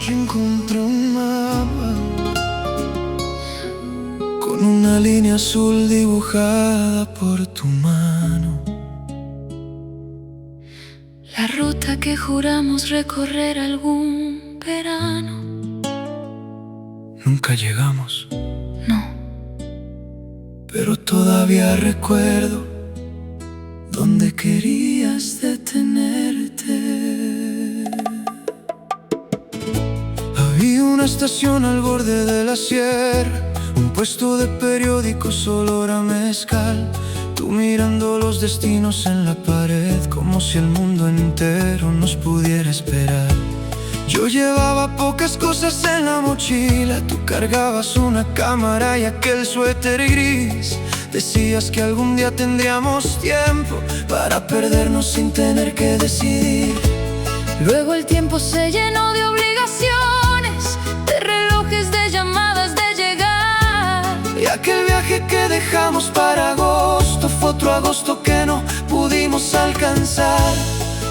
que encontré un mapa con una línea azul dibujada por tu mano. La ruta que juramos recorrer algún verano. Nunca llegamos, No, pero todavía recuerdo dónde querías detenerte. Había una estación al borde de la sierra, un puesto de periódicos, olor a mezcal. Tú mirando los destinos en la pared, como si el mundo entero nos pudiera esperar. Yo llevaba pocas cosas en la mochila, tú cargabas una cámara y aquel suéter gris. Decías que algún día tendríamos tiempo para perdernos sin tener que decidir. luego el tiempo se llenó de obligaciones, de relojes, de llamadas, de llegar. Y aquel viaje que dejamos para agosto fue otro agosto que no pudimos alcanzar.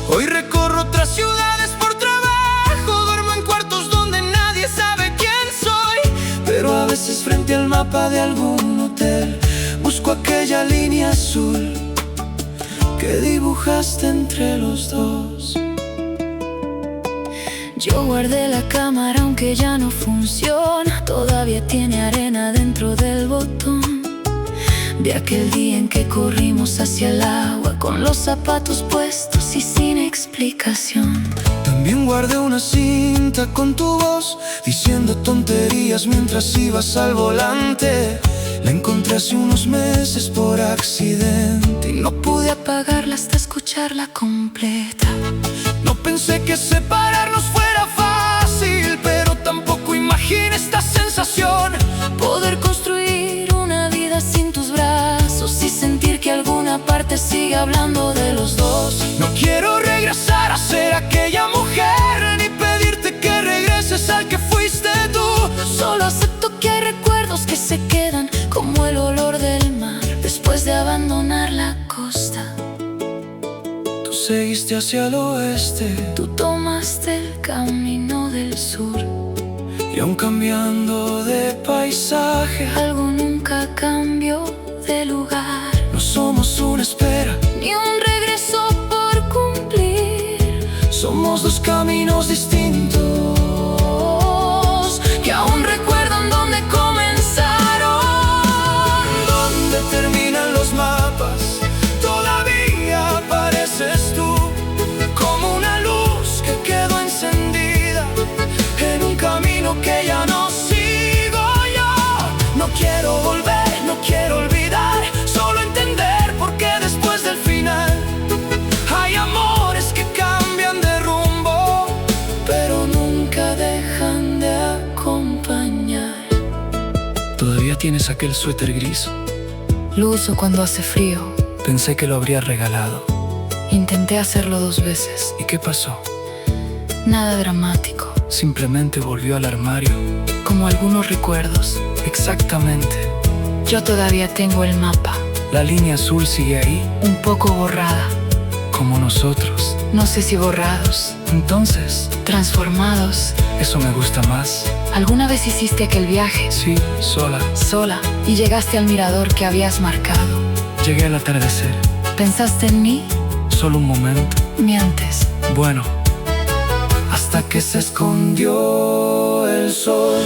Hoy recorro otras ciudades por trabajo, duermo en cuartos donde nadie sabe quién soy. Pero a veces frente al mapa de algún hotel busco aquella línea azul que dibujaste entre los dos. Yo guardé la cámara aunque ya no funciona, todavía tiene arena dentro del botón de aquel día en que corrimos hacia el agua con los zapatos puestos y sin explicación. También guardé una cinta con tu voz diciendo tonterías mientras ibas al volante. La encontré hace unos meses por accidente y no pude Apagarla hasta escucharla completa. No pensé que separarnos fuera fácil, pero tampoco imaginé esta sensación. Poder construir una vida sin tus brazos y sentir que alguna parte sigue hablando de los dos. No quiero regresar a ser aquella mujer, ni pedirte que regreses al que fuiste tú. Solo acepto que hay recuerdos que se quedan, como el olor del mar después de abandonar la costa. Tú seguiste hacia el oeste, Tú tomaste el camino del sur. y aun cambiando de paisaje, Algo nunca cambió de lugar, no somos una espera, ni un regreso por cumplir. somos dos caminos distintos Que aún recuerdan dónde comenzaron. donde terminan los mapas. Todavía apareces tú como una luz que quedó encendida en un camino que ya no sigo yo. No quiero volver, no quiero olvidar, solo entender por qué después del final hay amores que cambian de rumbo, pero nunca dejan de acompañar. ¿Todavía tienes aquel suéter gris? Lo uso cuando hace frío. Pensé que lo habría regalado. Intenté hacerlo 2 veces. ¿Y qué pasó? Nada dramático, Simplemente volvió al armario. como algunos recuerdos. Exactamente. Yo todavía tengo el mapa, La línea azul sigue ahí, un poco borrada. como nosotros. No sé si borrados, Entonces, transformados. eso me gusta más. ¿Alguna vez hiciste aquel viaje Sí, sola. sola y llegaste al mirador que habías marcado? Llegué al atardecer. ¿Pensaste en mí? Solo un momento. Mientes. Bueno, hasta que se escondió el sol.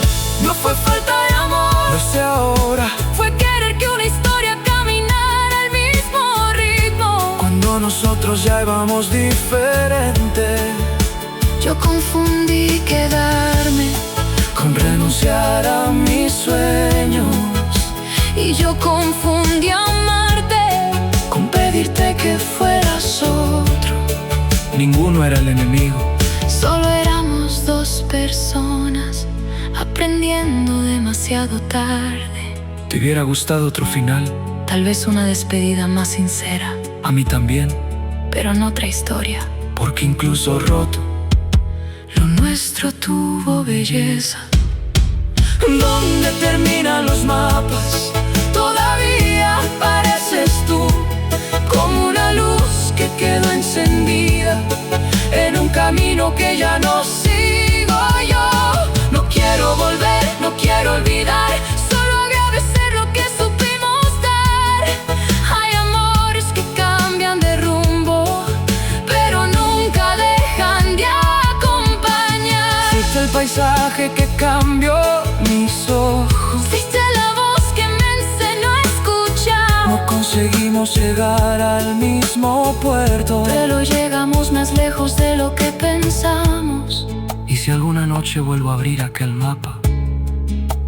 No fue falta de amor, Lo sé ahora, fue querer que una historia caminara al mismo ritmo. cuando nosotros ya íbamos diferente, Yo confundí quedarme con renunciar a mis sueños, y yo confundí amarte con pedirte que fueras otro. Ninguno era el enemigo. Solo éramos 2 personas aprendiendo demasiado tarde. ¿Te hubiera gustado otro final? Tal vez una despedida más sincera, A mí también, pero en otra historia. porque incluso roto, Lo nuestro tuvo belleza. ¿dónde terminan los mapas? Todavía apareces tú como una luz que quedó encendida en un camino que ya no sigo yo. olvidar, solo agradecer lo que supimos dar. Hay amores que cambian de rumbo, pero nunca dejan de acompañar. Fuiste el paisaje que cambió mis ojos, Fuiste la voz que me enseñó a escuchar. no conseguimos llegar al mismo puerto, pero llegamos más lejos de lo que pensamos. y si alguna noche vuelvo a abrir aquel mapa,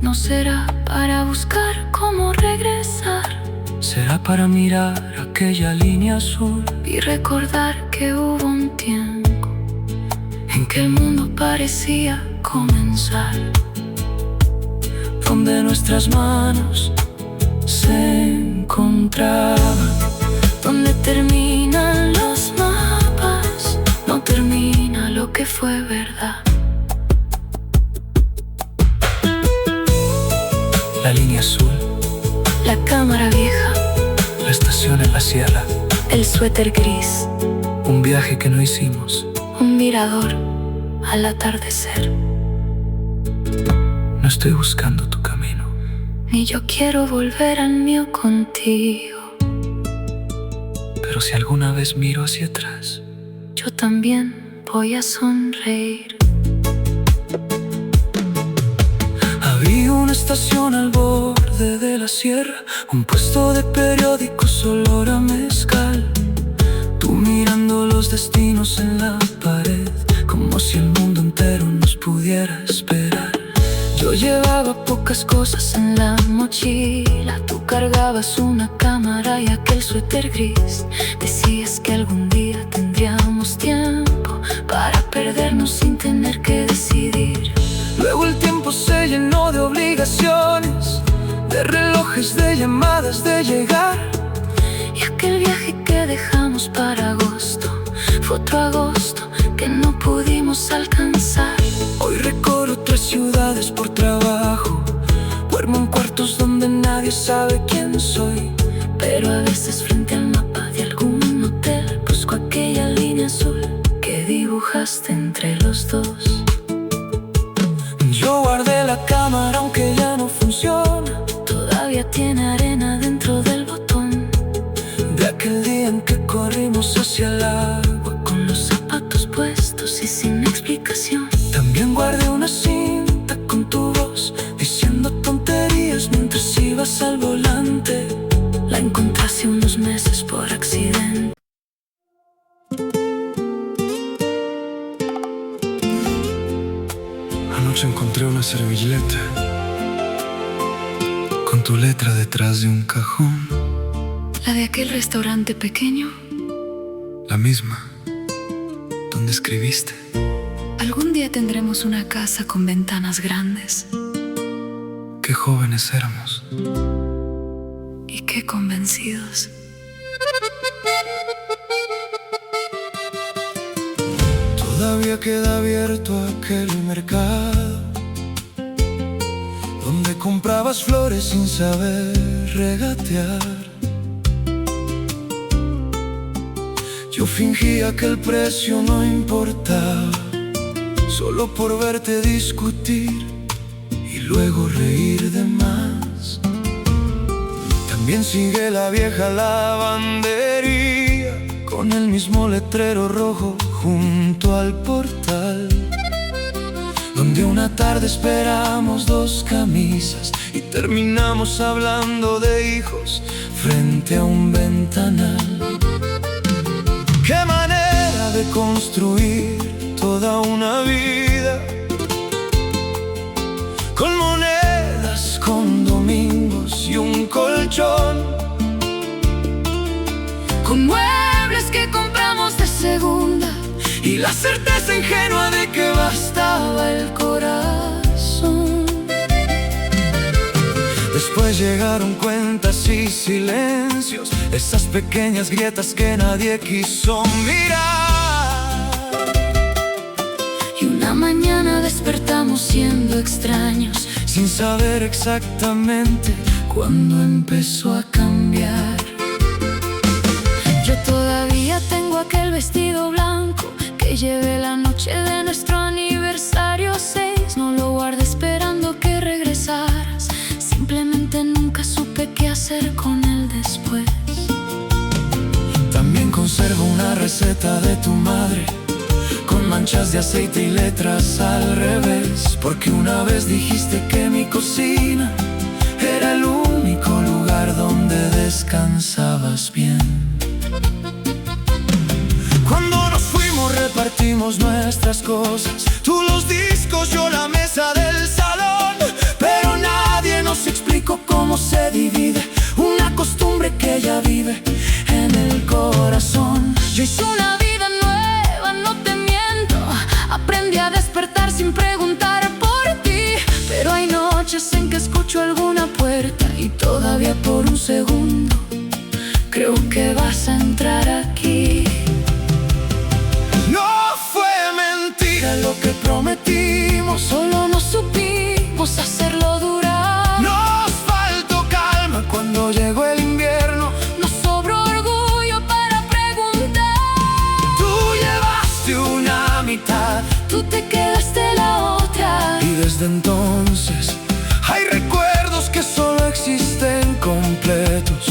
no será para buscar cómo regresar, será para mirar aquella línea azul y recordar que hubo un tiempo en que el mundo parecía comenzar, donde nuestras manos se encontraban. donde terminan los mapas, no termina lo que fue verdad. La línea azul, La cámara vieja, la estación en la sierra, el suéter gris, un viaje que no hicimos. un mirador al atardecer. No estoy buscando tu camino, Ni yo quiero volver al mío contigo. pero si alguna vez miro hacia atrás, Yo también voy a sonreír. había una estación al borde de la sierra, un puesto de periódicos, olor a mezcal. Tú mirando los destinos en la pared, como si el mundo entero nos pudiera esperar. Yo llevaba pocas cosas en la mochila, tú cargabas una cámara y aquel suéter gris. Decías que algún día tendríamos tiempo para perdernos sin tener que decidir. Luego el tiempo se llenó de obligaciones, de relojes, de llamadas, de llegar. Y aquel viaje que dejamos para agosto fue otro agosto que no pudimos alcanzar. Hoy recorro 3 ciudades por trabajo, duermo en cuartos donde nadie sabe quién soy. Pero a veces frente al mapa de algún hotel busco aquella línea azul que dibujaste entre los dos. Yo guardé la cámara aunque ya no funciona, Todavía tiene arena dentro del botón de aquel día en que corrimos hacia el agua. con los zapatos puestos y sin explicación. También guardé una cinta con tu voz diciendo tonterías mientras ibas al volante. La encontré hace unos meses por accidente. Anoche encontré una servilleta con tu letra detrás de un cajón. La de aquel restaurante pequeño. La misma donde escribiste: Algún día tendremos una casa con ventanas grandes. qué jóvenes éramos. Y qué convencidos. Todavía queda abierto aquel mercado donde comprabas flores sin saber regatear. Yo fingía que el precio no importaba, solo por verte discutir y luego reír de más. También sigue la vieja lavandería con el mismo letrero rojo junto al portal, donde una tarde esperamos 2 camisas y terminamos hablando de hijos frente a un ventanal. Qué manera de construir toda una vida, con monedas, con domingos y un colchón, Con muebles que compramos de segunda y la certeza ingenua de que bastaba el corazón. después llegaron cuentas y silencios, esas pequeñas grietas que nadie quiso mirar. Y una mañana despertamos siendo extraños, sin saber exactamente cuando empezó a cambiar. Yo todavía tengo aquel vestido blanco que llevé la noche de nuestro aniversario 6. No lo guardé esperando que regresara, conservo una receta de tu madre, con manchas de aceite y letras al revés, porque una vez dijiste que mi cocina era el único lugar donde descansabas bien. Cuando nos fuimos repartimos nuestras cosas, tú los discos, yo la mesa del salón, pero nadie nos explicó cómo se divide una costumbre que ya vive en el corazón. Yo hice una vida nueva, no te miento. Aprendí a despertar sin preguntar por ti, pero hay noches en que escucho alguna puerta y todavía por un segundo creo que vas a entrar aquí. No fue mentira lo que prometimos, Solo no supimos hacerlo durar. nos faltó calma cuando llegó el invierno. Nos sobró orgullo para preguntar. Tú llevaste una mitad Tú te quedaste la otra. y desde entonces hay recuerdos que solo existen completos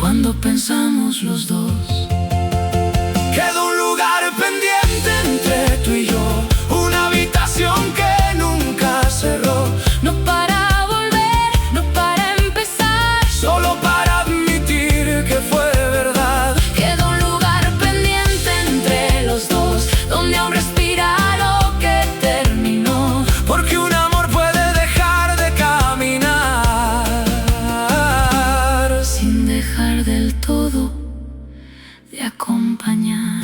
Cuando pensamos los dos. Queda un lugar pendiente entre tú y yo, una habitación que nunca cerró, No para volver, no para empezar. solo para admitir que fue verdad. Queda un lugar pendiente entre los dos, donde aún respira lo que terminó. Porque un amor puede dejar de caminar Sin dejar del todo de acompañar.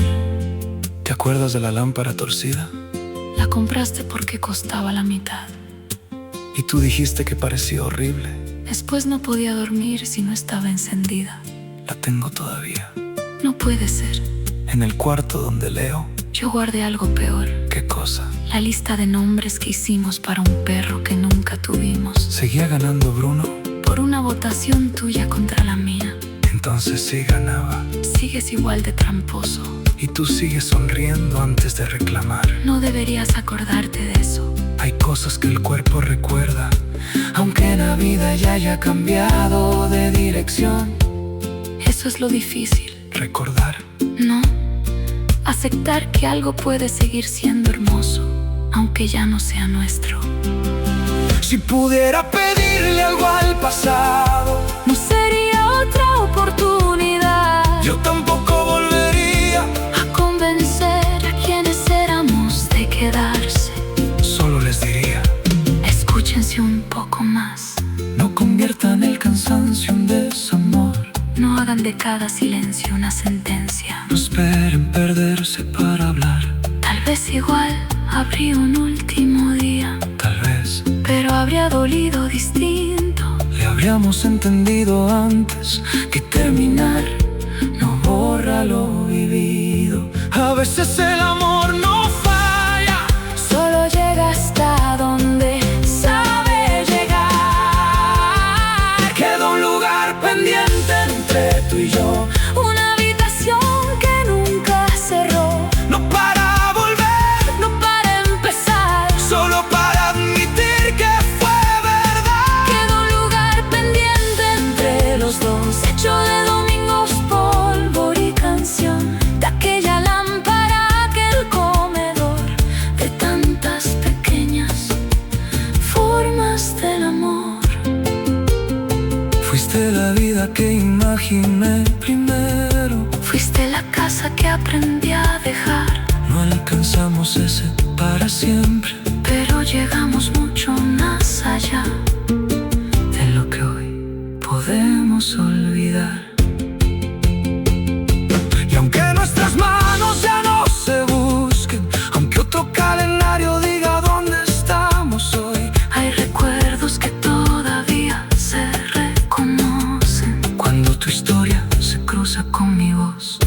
¿Te acuerdas de la lámpara torcida? La compraste porque costaba la mitad. Y tú dijiste que parecía horrible. Después no podía dormir si no estaba encendida. La tengo todavía, No puede ser. en el cuarto donde leo. Yo guardé algo peor. ¿Qué cosa? La lista de nombres que hicimos para un perro que nunca tuvimos. ¿Seguía ganando Bruno? Por una votación tuya contra la mía. Entonces sí ganaba. Sigues igual de tramposo. Y tú sigues sonriendo antes de reclamar. No deberías acordarte de eso. Hay cosas que el cuerpo recuerda, aunque la vida ya haya cambiado de dirección. Eso es lo difícil. Recordar. No. Aceptar que algo puede seguir siendo hermoso, aunque ya no sea nuestro. Si pudiera pedirle algo al pasado, No sería otra oportunidad. yo tampoco volvería. A convencer a quienes éramos de quedarse. Solo les diría, Escúchense un poco más. no conviertan el cansancio en desamor. No hagan de cada silencio una sentencia. No esperen perderse para hablar. Tal vez igual habría un último día, Tal vez pero habría dolido distinto. le habríamos entendido antes que terminar no borra lo vivido. A veces el amor no falla, Solo llega hasta donde sabe llegar. queda un lugar pendiente entre tú y yo, Una habitación que nunca cerró. no para volver, No para empezar. solo para admitir que fue verdad. Queda un lugar pendiente entre los dos, hecho de domingos, polvo y canción, de aquella lámpara, aquel comedor, de tantas pequeñas formas del amor. Fuiste la vida que imaginé primero, Fuiste la casa que aprendí a dejar, no alcanzamos ese para siempre, pero llegamos mucho más allá de lo que hoy podemos olvidar. Y aunque nuestras manos ya no se busquen, aunque otro calendario diga dónde estamos hoy, Hay recuerdos que todavía se reconocen. cuando tu historia se cruza con mi voz,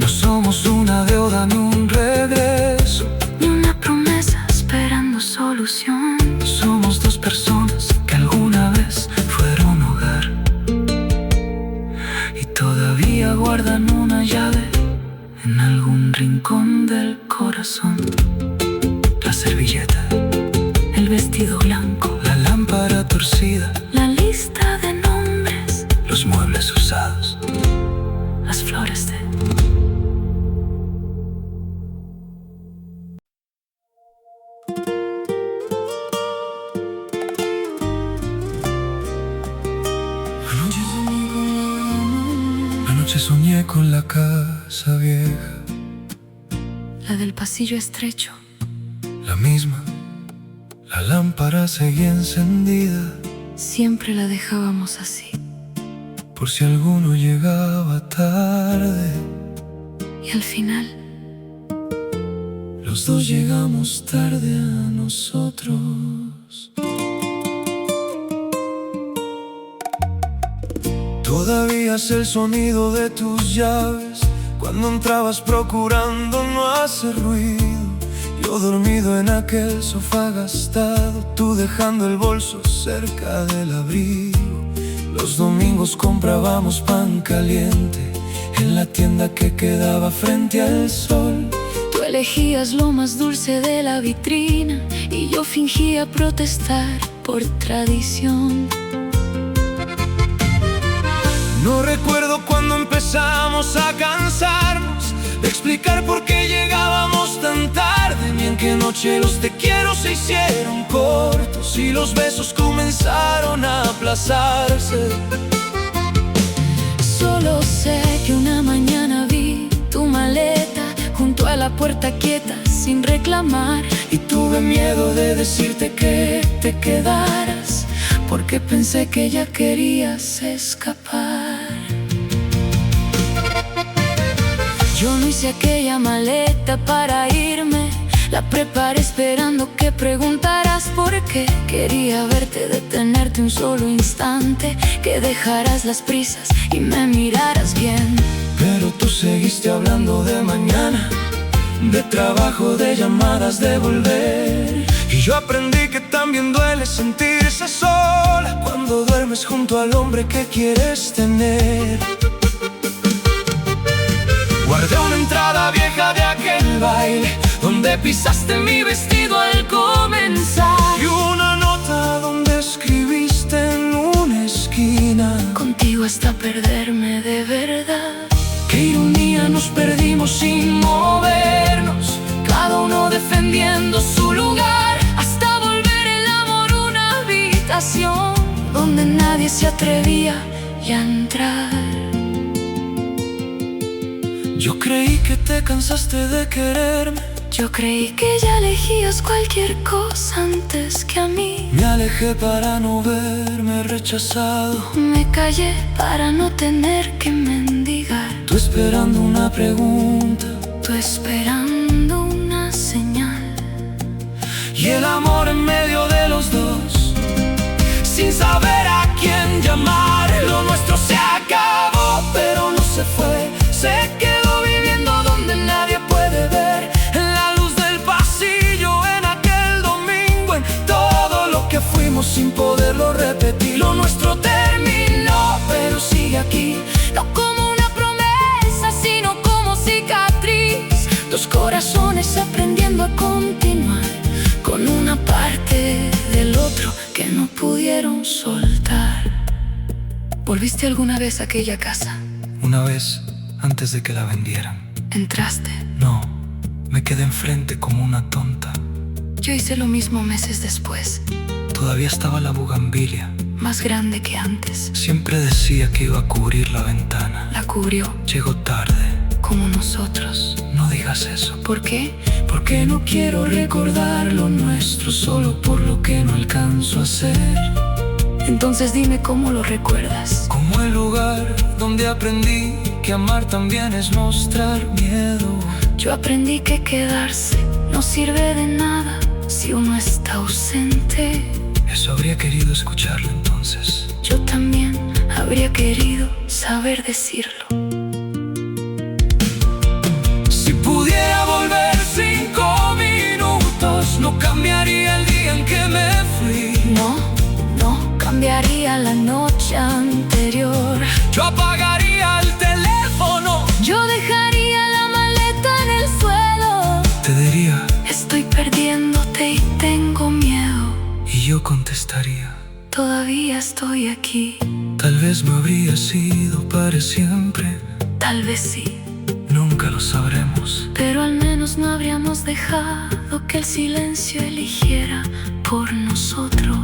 no somos una deuda ni un regreso, Ni una promesa esperando solución. somos dos personas que alguna vez fueron hogar y todavía guardan una llave en algún rincón del corazón. La servilleta, El vestido blanco, la lámpara torcida, la lista de nombres, los muebles usados. las flores de la casa vieja, la del pasillo estrecho, la misma, la lámpara seguía encendida. Siempre la dejábamos así, por si alguno llegaba tarde. y al final los dos llegamos tarde a nosotros. Todavía es el sonido de tus llaves cuando entrabas procurando no hacer ruido. Yo dormido en aquel sofá gastado, tú dejando el bolso cerca del abrigo. Los domingos comprábamos pan caliente en la tienda que quedaba frente al sol. tú elegías lo más dulce de la vitrina y yo fingía protestar por tradición. No recuerdo cuando empezamos a cansarnos de explicar por qué llegábamos tan tarde, ni en qué noche los te quiero se hicieron cortos y los besos comenzaron a aplazarse. Solo sé que una mañana vi tu maleta junto a la puerta quieta sin reclamar, Y tuve miedo de decirte que te quedaras porque pensé que ya querías escapar. Yo no hice aquella maleta para irme, la preparé esperando que preguntaras por qué. Quería verte, detenerte un solo instante, que dejaras las prisas y me miraras bien. pero tú seguiste hablando de mañana, de trabajo, de llamadas, de volver. Y yo aprendí que también duele sentirse sola cuando duermes junto al hombre que quieres tener. Guardé una entrada vieja de aquel baile donde pisaste mi vestido al comenzar, y una nota donde escribiste en una esquina: contigo hasta perderme de verdad. qué ironía, nos perdimos sin movernos, Cada uno defendiendo su lugar, hasta volver el amor una habitación donde nadie se atrevía ya a entrar. Yo creí que te cansaste de quererme, Yo creí que ya elegías cualquier cosa antes que a mí. me alejé para no verme rechazado, Me callé para no tener que mendigar. tú esperando una pregunta Tú esperando una señal, y el amor en medio de los dos, sin saber a quién llamar. Lo nuestro se acabó, pero no se fue, se quedó viviendo donde nadie puede ver, en la luz del pasillo, en aquel domingo, en todo lo que fuimos sin poderlo repetir. Lo nuestro terminó, pero sigue aquí, no como una promesa, sino como cicatriz. Dos corazones aprendiendo a continuar, con una parte del otro que no pudieron soltar. ¿Volviste alguna vez a aquella casa? una vez antes de que la vendieran. ¿Entraste? No, me quedé enfrente como una tonta. Yo hice lo mismo meses después, Todavía estaba la bugambilia, más grande que antes. siempre decía que iba a cubrir la ventana. La cubrió, Llegó tarde, como nosotros. no digas eso, ¿Por qué? porque no quiero recordar lo nuestro solo por lo que no alcanzo a hacer. Entonces dime cómo lo recuerdas. Como el lugar donde aprendí que amar también es mostrar miedo. Yo aprendí que quedarse no sirve de nada si uno está ausente. Eso habría querido escucharlo entonces. Yo también habría querido saber decirlo. Si pudiera volver 5 minutos, no cambiaría el día en que me fui. No, no cambiaría la noche anterior. Yo apagaría el teléfono, Yo dejaría la maleta en el suelo. te diría, Estoy perdiéndote y tengo miedo. y yo contestaría: Todavía estoy aquí. tal vez no habría sido para siempre, Tal vez sí, nunca lo sabremos. pero al menos no habríamos dejado que el silencio eligiera por nosotros.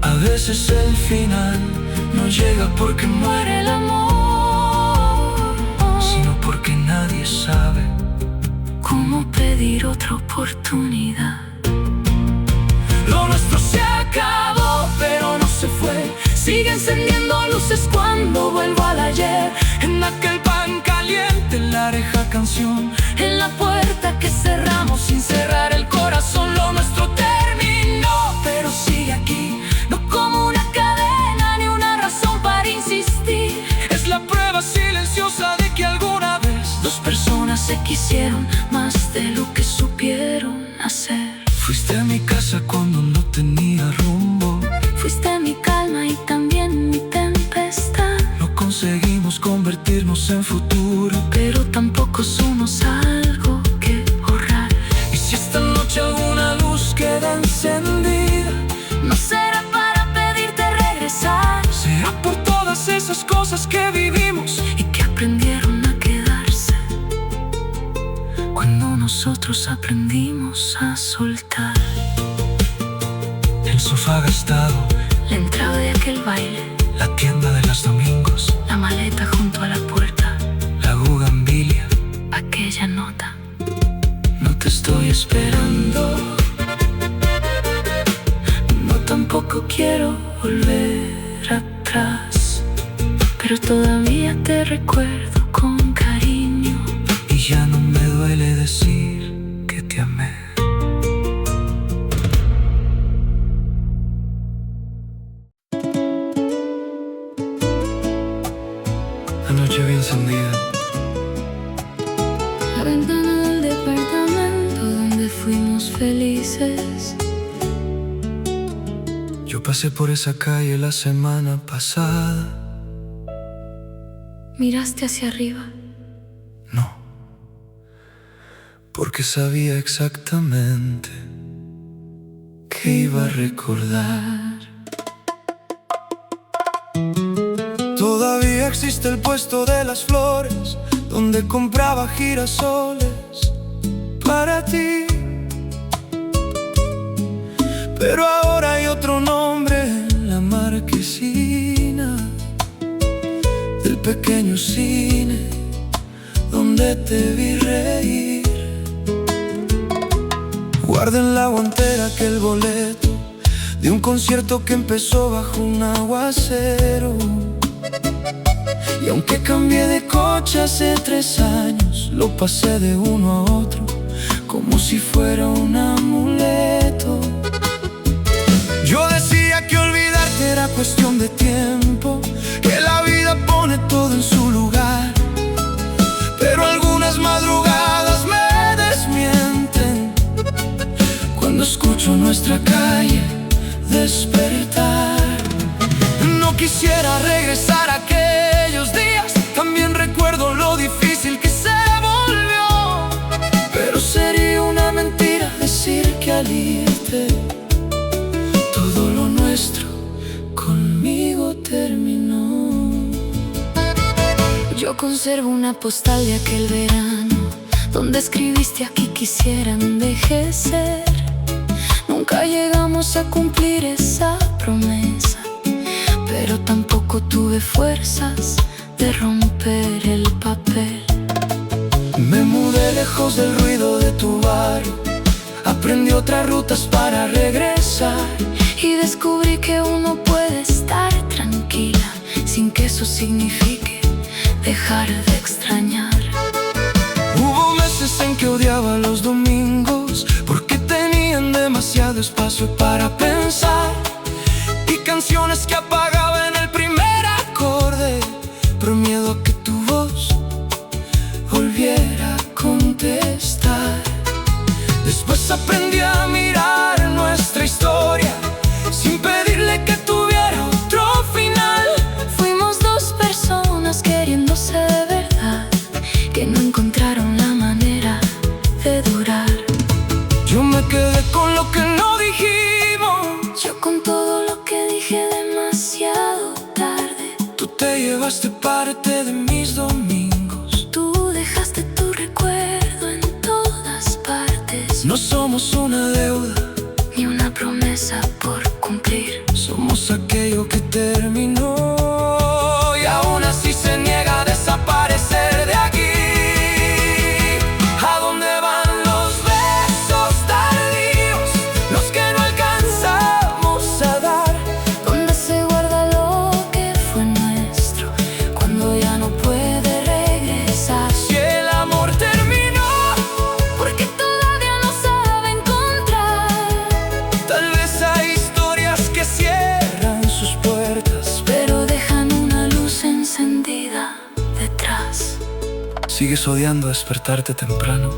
A veces el final no llega porque muere Muere el amor, sino otra oportunidad. Lo nuestro se acabó, pero no se fue. Sigue encendiendo luces cuando vuelvo al ayer. En aquel pan caliente, en la areja canción, en la puerta que cerramos sin cerrar el corazón. Lo nuestro terminó, pero sigue aquí, no como una cadena ni una razón para insistir. Es la prueba silenciosa de que alguna vez dos personas se quisieron más de lo que supieron hacer. Fuiste a mi casa cuando no tenía rumbo. Fuiste mi calma y también mi tempestad. No conseguimos convertirnos en futuro, pero tampoco somos algo que borrar. Y si esta noche alguna luz queda encendida, no será para pedirte regresar. Será por todas esas cosas que vivimos y que aprendieron a quedarse cuando nosotros aprendimos a soltar. El sofá gastado, la entrada de aquel baile, la tienda de los domingos, la maleta junto a la puerta, la bugambilia, aquella nota. No te estoy esperando, no tampoco quiero volver atrás, pero todavía te recuerdo con cariño. Y ya no me duele decir que te amé. Anoche vi encendida la ventana del departamento donde fuimos felices. Yo pasé por esa calle la semana pasada. ¿Miraste hacia arriba? No, porque sabía exactamente que iba a recordar. Todavía existe el puesto de las flores donde compraba girasoles para ti. Pero ahora hay otro nombre en la marquesina del pequeño cine donde te vi reír. Guarda en la guantera aquel boleto de un concierto que empezó bajo un aguacero. Y aunque cambié de coche hace 3 años, lo pasé de uno a otro como si fuera un amuleto. Yo decía que olvidarte era cuestión de tiempo, que la vida pone todo en su lugar. Pero algunas madrugadas me desmienten cuando escucho nuestra calle despertar. No quisiera regresar a aquellos días, también recuerdo lo difícil que se volvió. Pero sería una mentira decir que al irte todo lo nuestro conmigo terminó. Yo conservo una postal de aquel verano donde escribiste: aquí quisiera envejecer. Nunca llegamos a cumplir esa promesa, pero tampoco tuve fuerzas de romper el papel. Me mudé lejos del ruido de tu barrio, aprendí otras rutas para regresar. Y descubrí que uno puede estar tranquila sin que eso signifique dejar de extrañar. Hubo meses en que odiaba los domingos porque tenían demasiado espacio para pensar, y canciones que apagaba en el primer acorde, por miedo a que tu voz volviera a contestar. Después aprendí a mirar nuestra historia sin pedirle que tuviera otro final. Fuimos dos personas queriéndose de verdad, que no encontraron la manera de durar. Yo me quedé con lo que no dijimos, yo con todo lo que dije demasiado tarde. Tú te llevaste parte de mis domingos, tú dejaste tu recuerdo en todas partes. No somos una deuda ni una promesa por cumplir. Somos aquello que terminó y aún así se niega a desaparecer de aquí. ¿A dónde van los besos Sigues odiando despertarte temprano.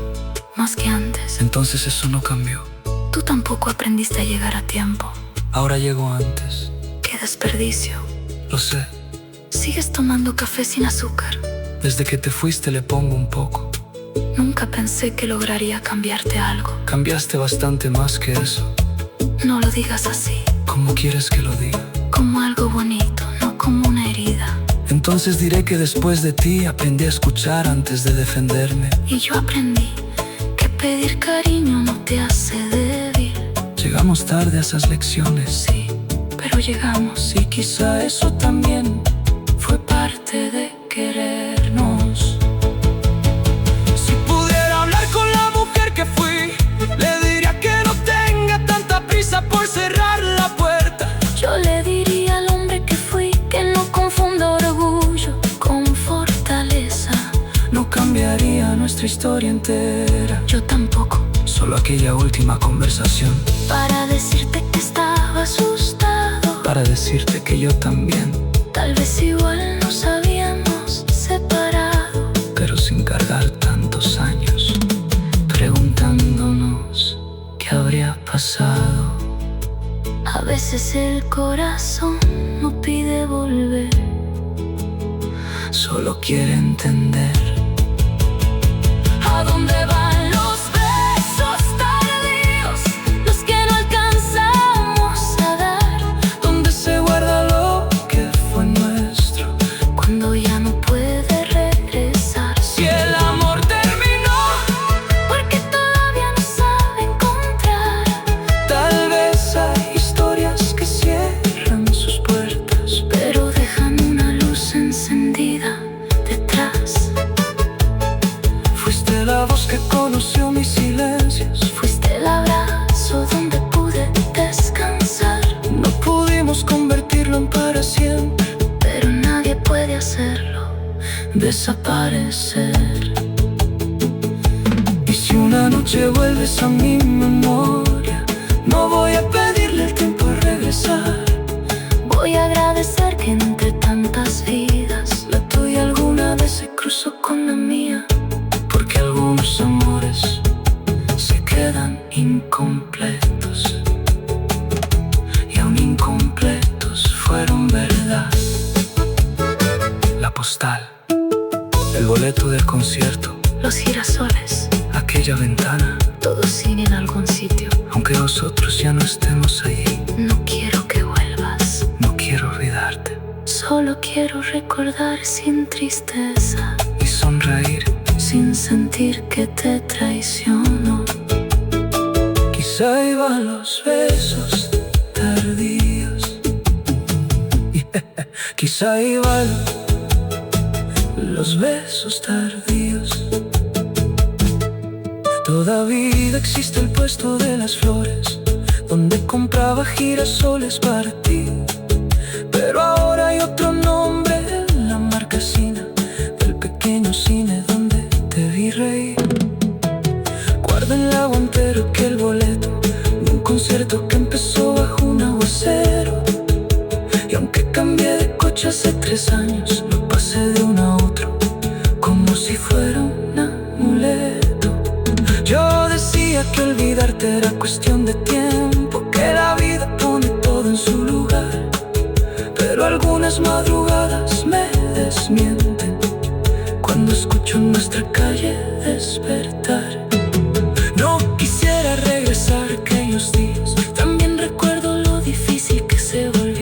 Más que antes. Entonces eso no cambió. Tú tampoco aprendiste a llegar a tiempo. Ahora llego antes. Qué desperdicio. Lo sé. Sigues tomando café sin azúcar. Desde que te fuiste le pongo un poco. Nunca pensé que lograría cambiarte algo. Cambiaste bastante más que eso. No lo digas así. ¿Cómo quieres que lo diga? Como algo bonito, no como una herida. Entonces diré que después de ti aprendí a escuchar antes de defenderme. Y yo aprendí que pedir cariño no te hace débil. Llegamos tarde a esas lecciones. Sí, pero llegamos. Y quizá eso también fue parte de querernos. Si pudiera hablar con la mujer que fui, le diría que no tenga tanta prisa por cerrar la puerta. Yo le diría al hombre que fui que no confunda orgullo con fortaleza. No cambiaría nuestra historia entera. Yo tampoco. Solo aquella última conversación. Para decirte que estaba asustado. Para decirte que yo también. Tal vez igual nos habíamos separado. Pero sin cargar tantos años preguntándonos qué habría pasado. A veces el corazón no pide volver, solo quiere entender. ¿A dónde van los besos tardíos? Los que no alcanzamos a dar. ¿Dónde se guarda lo que fue nuestro? Cuando ya no puede regresar. Si el amor terminó, porque todavía no sabe encontrar. tal vez hay historias que cierran sus puertas, pero dejan una luz encendida detrás. Fuiste la voz que conoció mis silencios. Fuiste el abrazo donde pude descansar. No pudimos convertirlo en para siempre, pero nadie puede hacerlo desaparecer. Y si una noche vuelves a mi memoria, no voy a pedirle el tiempo a regresar. Voy a agradecer que entre tantas vidas la tuya alguna vez se cruzó con la mía, porque algunos amores se quedan incompletos, y aún incompletos fueron verdad. La postal, el boleto del concierto, los girasoles, aquella ventana, todo sigue en algún sitio. aunque nosotros ya no estemos allí. No quiero que vuelvas, No quiero olvidarte solo quiero recordar sin tristeza, y sonreír sin sentir que te traiciono. Quizá iban los besos tardíos. Quizá iban los besos tardíos. Todavía existe el puesto de las flores, donde compraba girasoles para ti. Pero ahora hay otro nombre en la marquesina del pequeño cine donde te vi reír. Guarda en la guantera aquel boleto de un concierto que empezó bajo un aguacero. Y aunque cambié de coche hace 3 años, lo pasé de uno a otro como si fuera un amuleto. Yo decía que olvidarte era cuestión de tiempo, que la vida pone todo en su lugar. Pero algunas madrugadas me desmienten cuando escucho en nuestra calle despertar. No quisiera regresar a aquellos días, también recuerdo lo difícil que se volvió.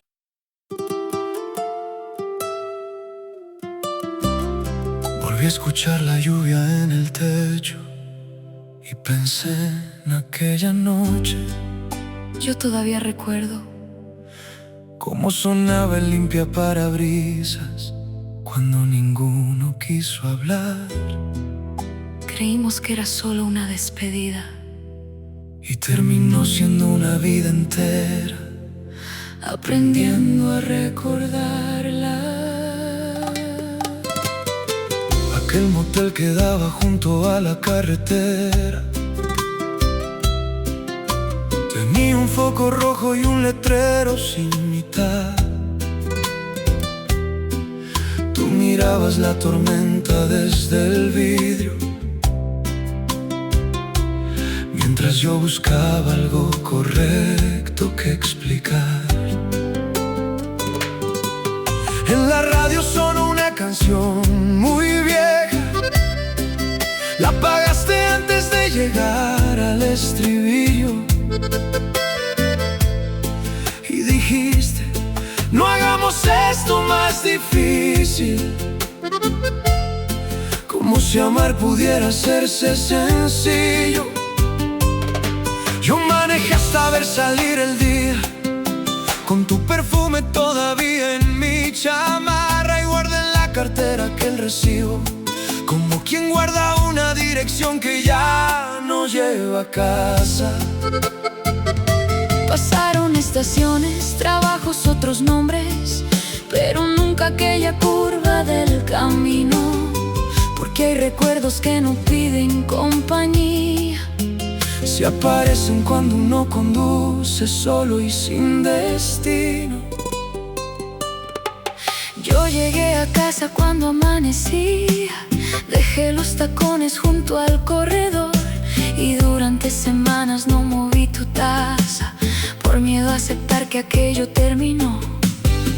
Volví a escuchar la lluvia en el techo y pensé en aquella noche. Yo todavía recuerdo Cómo sonaba el limpiaparabrisas cuando ninguno quiso hablar. creímos que era solo una despedida, Y terminó siendo una vida entera, aprendiendo a recordarla. Aquel motel que daba junto a la carretera tenía un foco rojo y un letrero sin mitad. Tu mirada mirabas la tormenta desde el vidrio, mientras yo buscaba algo correcto que explicar. En la radio sonó una canción muy vieja, la apagaste antes de llegar al estribillo y dijiste: no hagamos esto más difícil, como si amar pudiera hacerse sencillo. Yo manejé hasta ver salir el día, con tu perfume todavía en mi chamarra, y guardé en la cartera aquel recibo, como quien guarda una dirección que ya no lleva a casa. Pasaron estaciones, trabajos, otros nombres, pero nunca aquella curva del camino, porque hay recuerdos que no piden compañía, se aparecen cuando uno conduce solo y sin destino. Yo llegué a casa cuando amanecía, dejé los tacones junto al corredor, y durante semanas no moví tu taza, por miedo a aceptar que aquello terminó.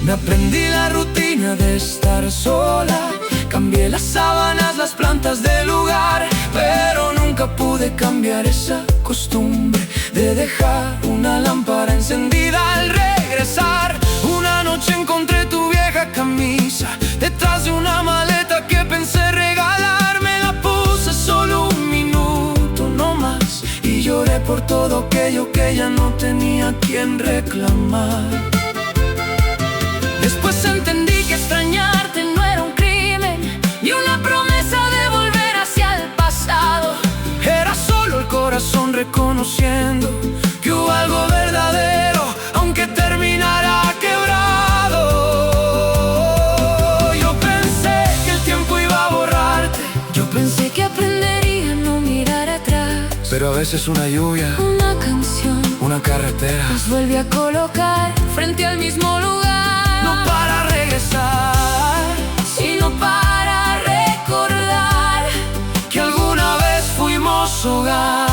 Me aprendí la rutina de estar sola, cambié las sábanas, las plantas del lugar, pero nunca pude cambiar esa costumbre de dejar una lámpara encendida al regresar. Una noche encontré tu vieja camisa detrás de una maleta que pensé regalarme. La puse solo un minuto, no más, y lloré por todo aquello que ya no tenía a quien reclamar. Después entendí que extrañarte no era un crimen, ni una promesa de volver hacia el pasado. Era solo el corazón reconociendo que hubo algo verdadero, aunque terminara quebrado. Yo pensé que el tiempo iba a borrarte, Yo pensé que aprendería a no mirar atrás, pero a veces una lluvia, una canción, una carretera, nos vuelve a colocar frente al mismo lugar. no para regresar, sino para recordar que alguna vez fuimos hogar.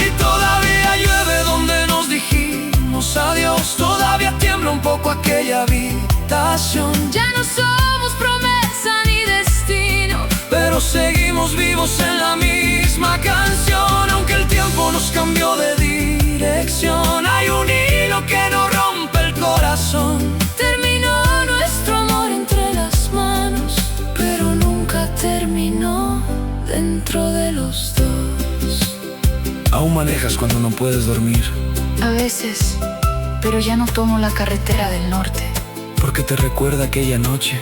Y todavía llueve donde nos dijimos adiós, todavía tiembla un poco aquella habitación. ya no somos promesa ni destino, Pero seguimos vivos en la misma canción, aunque el tiempo nos cambió de dirección. Hay un hilo que no rompe el corazón. terminó nuestro amor entre las manos, pero nunca terminó dentro de los dos. Aún manejas cuando no puedes dormir, A veces, pero ya no tomo la carretera del norte, porque te recuerda aquella noche.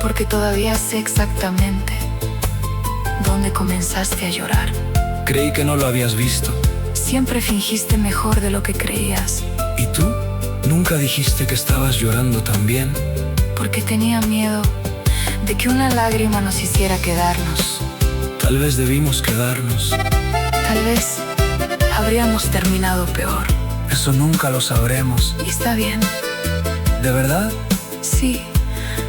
porque todavía sé exactamente dónde comenzaste a llorar. Creí que no lo habías visto. Siempre fingiste mejor de lo que creías, ¿Y tú? ¿Nunca dijiste que estabas llorando también? porque tenía miedo de que una lágrima nos hiciera quedarnos. Tal vez debimos quedarnos. Tal vez habríamos terminado peor. Eso nunca lo sabremos. Y está bien. ¿De verdad? Sí,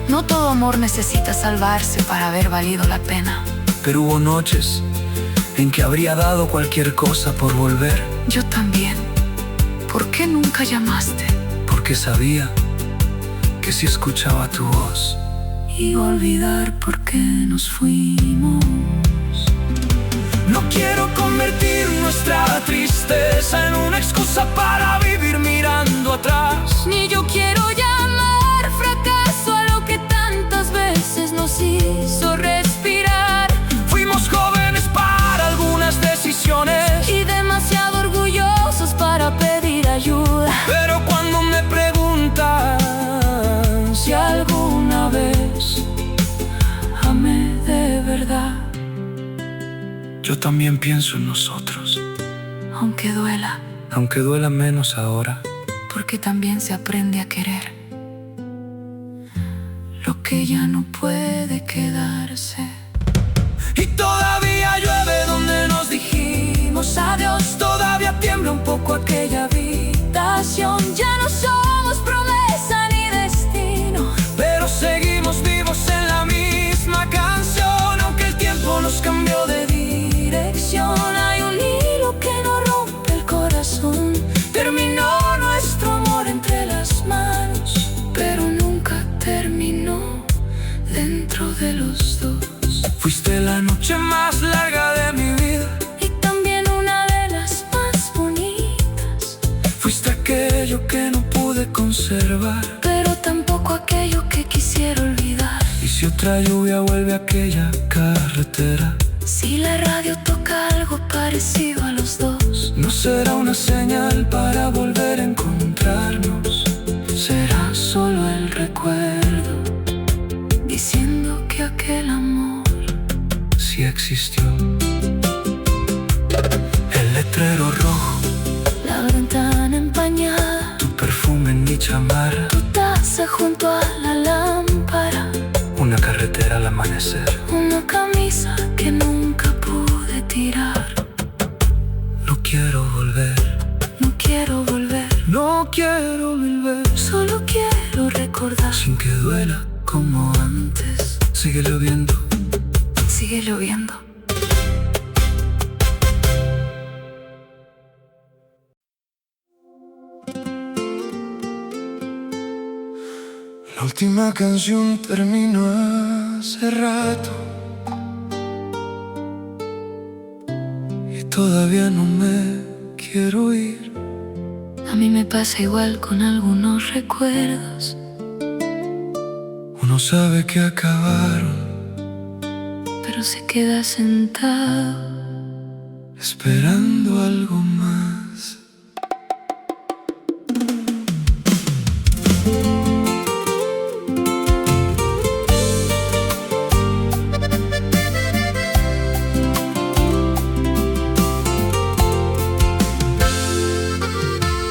no todo amor necesita salvarse para haber valido la pena. Pero hubo noches en que habría dado cualquier cosa por volver, Yo también. ¿Por qué nunca llamaste? porque sabía que si escuchaba tu voz. Y olvidar por qué nos fuimos. No quiero convertir nuestra tristeza en una excusa para vivir mirando atrás. Ni yo quiero llamar fracaso a lo que tantas veces nos hizo respirar. Fuimos jóvenes para algunas decisiones Y demasiado orgullosos para pedir ayuda. Pero cuando me preguntan si alguna vez Amé de verdad, yo también pienso en nosotros, aunque duela, aunque duela menos ahora. porque también se aprende a querer lo que ya no puede quedarse. Y todavía llueve donde nos dijimos adiós, todavía tiembla un poco aquella habitación. Ya no somos promesa ni destino, Pero seguimos conservar, pero tampoco aquello que quisiera olvidar. y si otra lluvia vuelve a aquella carretera, si la radio toca algo parecido a los dos, no será una señal para volver a encontrarnos. será solo el recuerdo diciendo que aquel amor sí existió. El letrero rojo, la ventana empañada, tu perfume en mi chamarra, tu taza junto a la lámpara, una carretera al amanecer, una camisa que nunca pude tirar. no quiero volver, No quiero volver, no quiero volver, solo quiero recordar. sin que duela como antes. Sigue lloviendo, Sigue lloviendo. la última canción terminó hace rato y todavía no me quiero ir. A mí me pasa igual con algunos recuerdos. Uno sabe que acabaron, Pero se queda sentado esperando algo más.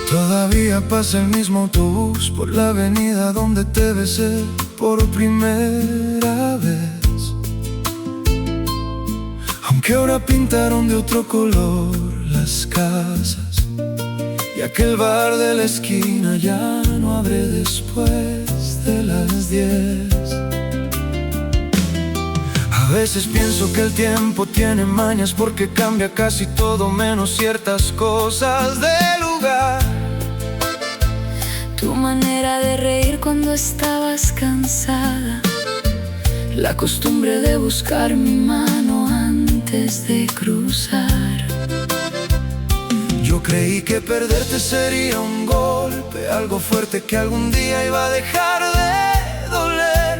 Todavía pasa el mismo autobús por la avenida donde te besé por primera vez, aunque ahora pintaron de otro color las casas y aquel bar de la esquina ya no abre después de las 10. A veces pienso que el tiempo tiene mañas porque cambia casi todo menos ciertas cosas del lugar. tu manera de reír cuando estabas cansada, la costumbre de buscar mi mano antes de cruzar. Yo creí que perderte sería un golpe, algo fuerte que algún día iba a dejar de doler.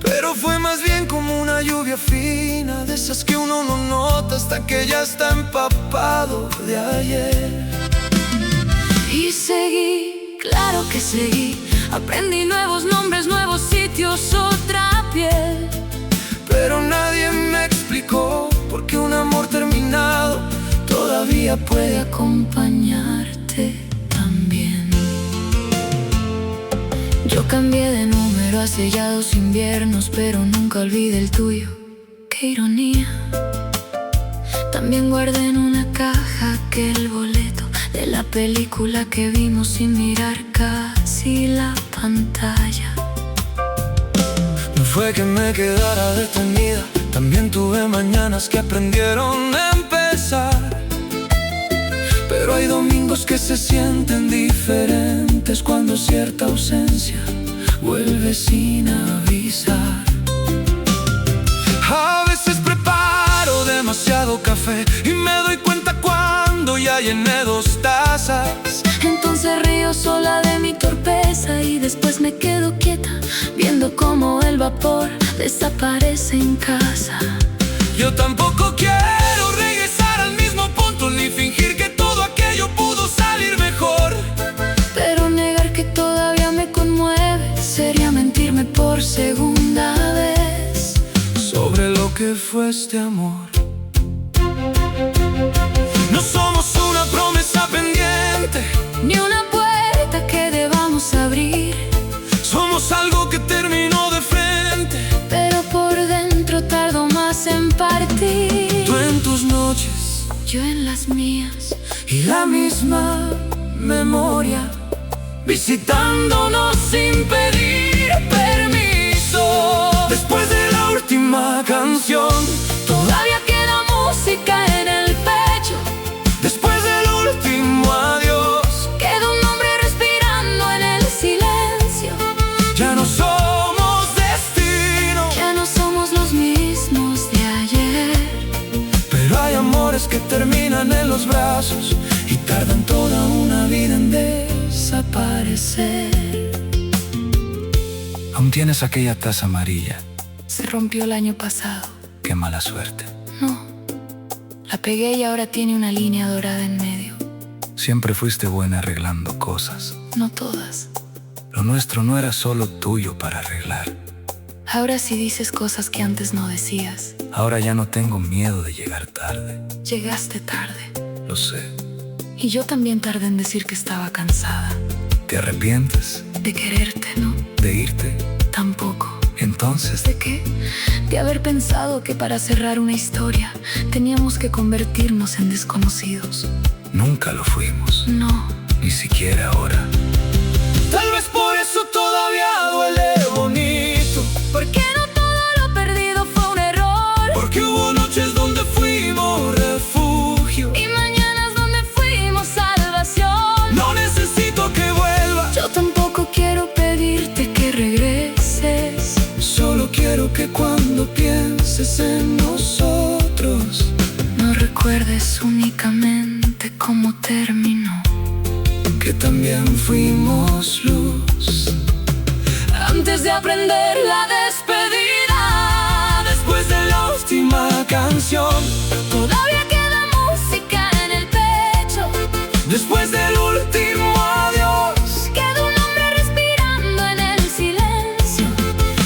Pero fue más bien como una lluvia fina, de esas que uno no nota hasta que ya está empapado de ayer. Y seguí, claro que seguí, aprendí nuevos nombres, nuevos sitios, otra piel. Pero nadie me explicó por qué un amor terminado todavía puede acompañarte también. Yo cambié de número hace ya 2 inviernos, pero nunca olvidé el tuyo. Qué ironía. También guardé en una caja aquel boleto de la película que vimos sin mirar casi la pantalla. No fue que me quedara detenida, también tuve mañanas que aprendieron a empezar. Pero hay domingos que se sienten diferentes cuando cierta ausencia vuelve sin avisar. A veces preparo demasiado café y me doy cuenta cuando ya llené 2 tazas. Entonces río sola de mi torpeza y después me quedo quieta viendo cómo el vapor desaparece en casa. Yo tampoco quiero regresar al mismo punto ni fingir que todo aquello pudo salir mejor. Pero negar que todavía me conmueve sería mentirme por segunda vez sobre lo que fue este amor. No somos una promesa pendiente, ni una puerta que debamos abrir. Somos algo que terminó de frente, pero por dentro tardo más en partir. tú en tus noches, yo en las mías, y la misma memoria visitándonos sin pedir permiso. Después de la última canción todavía queda música en el pecho. Después del último adiós queda un hombre respirando en el silencio. ya no somos destino, Ya no somos los mismos de ayer. pero hay amores que terminan en los brazos y tardan toda una vida en desaparecer. desaparecer. Aún tienes aquella taza amarilla. Se rompió el año pasado. Qué mala suerte. No, la pegué y ahora tiene una línea dorada en medio. Siempre fuiste buena arreglando cosas. No todas. Lo nuestro no era solo tuyo para arreglar. Ahora sí dices cosas que antes no decías. Ahora ya no tengo miedo de llegar tarde. Llegaste tarde. Lo sé. Y yo también tardé en decir que estaba cansada. ¿Te arrepientes? De quererte, ¿no? ¿De irte? Tampoco. Entonces, ¿De qué? De haber pensado que para cerrar una historia teníamos que convertirnos en desconocidos. nunca lo fuimos. No. Ni siquiera ahora. Tal vez por eso todavía duele bonito. Porque no todo lo perdido fue un error. Porque hubo noches donde fuimos refugio y mañanas donde fuimos salvación. No necesito que vuelvas. Yo tampoco quiero pedirte que regreses. Solo quiero que cuando pienses en nosotros no recuerdes únicamente cómo terminó. Que también fuimos luz antes de aprender la despedida. Después de la última canción todavía queda música en el pecho. Después del último adiós queda un hombre respirando en el silencio.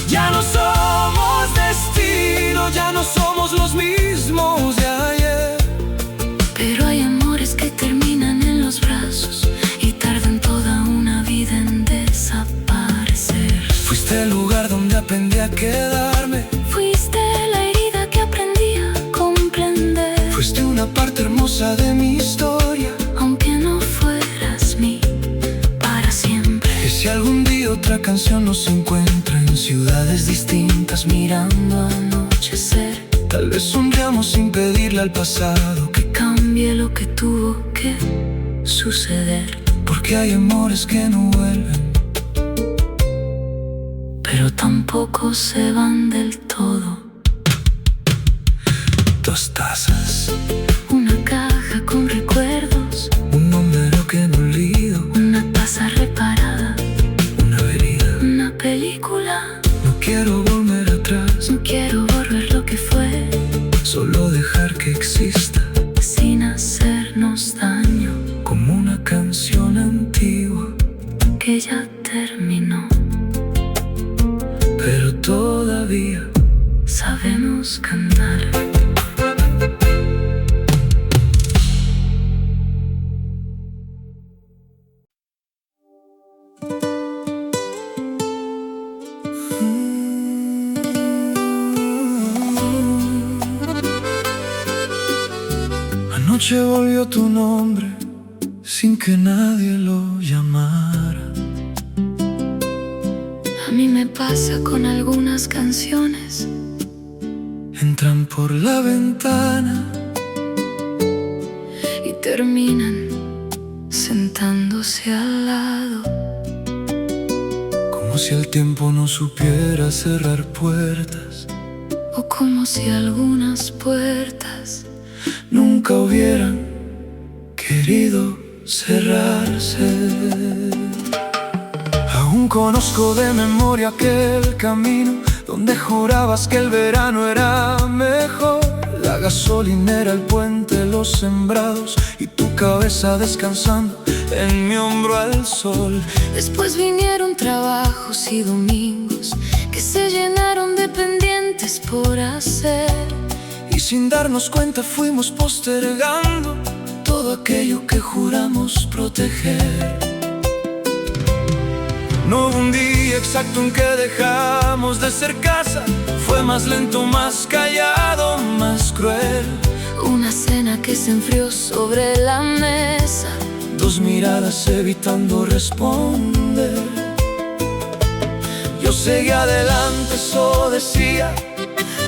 Ya no somos destino, ya no somos los mismos de ayer. Pero hay amores que terminan en los brazos y tardan toda una vida en desaparecer. Fuiste el lugar donde aprendí a quedarme. Fuiste la herida que aprendí a comprender. Fuiste una parte hermosa de mi historia, aunque no fueras mi para siempre. Y si algún día otra canción nos encuentra en ciudades distintas mirando anochecer, tal vez sonriamos sin pedirle al pasado que cambie lo que tuvo que suceder. Porque hay amores que no vuelven, pero tampoco se van del todo. Dos tazas, una caja con recuerdos, un número que no olvido, una taza reparada, una herida, una película. No quiero volver atrás, no quiero volver lo que fue, solo dejar que exista sin hacernos daño, como una canción antigua que ya terminó, pero todavía sabemos cantar. Anoche volvió tu nombre sin que nadie lo llamara. A mí me pasa con algunas canciones. Entran por la ventana y terminan sentándose al lado. Como si el tiempo no supiera cerrar puertas, o como si algunas puertas nunca hubieran querido cerrarse. Aún conozco de memoria aquel camino donde jurabas que el verano era mejor. La gasolinera, el puente, los sembrados y tu cabeza descansando en mi hombro al sol. Después vinieron trabajos y domingos que se llenaron de pendientes por hacer. Y sin darnos cuenta fuimos postergando todo aquello que juramos proteger. No hubo un día exacto en que dejamos de ser casa. Fue más lento, más callado, más cruel. Una cena que se enfrió sobre la mesa. Dos miradas evitando responder. Yo seguí adelante, eso decía,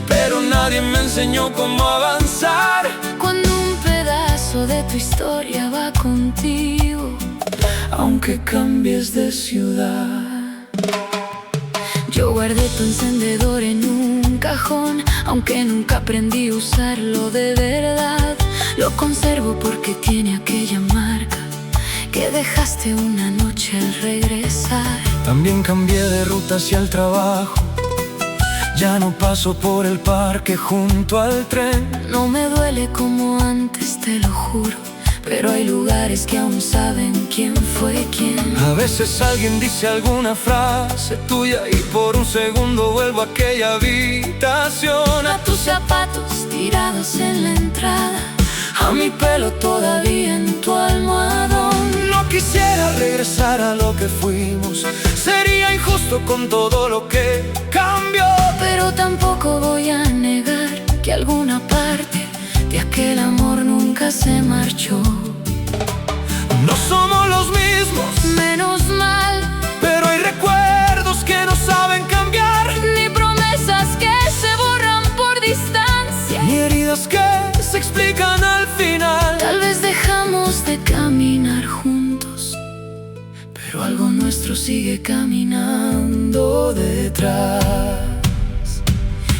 pero nadie me enseñó cómo avanzar. Cuando un pedazo de tu historia va contigo, aunque cambies de ciudad. Yo guardé tu encendedor en un cajón, aunque nunca aprendí a usarlo de verdad. Lo conservo porque tiene aquella marca que dejaste una noche al regresar. También cambié de ruta hacia el trabajo, ya no paso por el parque junto al tren. No me duele como antes, te lo juro, pero hay lugares que aún saben quién fue quién. A veces alguien dice alguna frase tuya y por un segundo vuelvo a aquella habitación. A tus zapatos tirados en la entrada, a mi pelo todavía en tu almohadón. No quisiera regresar a lo que fuimos, sería injusto con todo lo que cambió. Pero tampoco voy a negar que alguna parte de aquel amor nunca se marchó. No somos los mismos, menos mal, pero hay recuerdos que no saben cambiar, ni promesas que se borran por distancia, ni heridas que se explican al final. Tal vez dejamos de caminar juntos, pero algo nuestro sigue caminando detrás.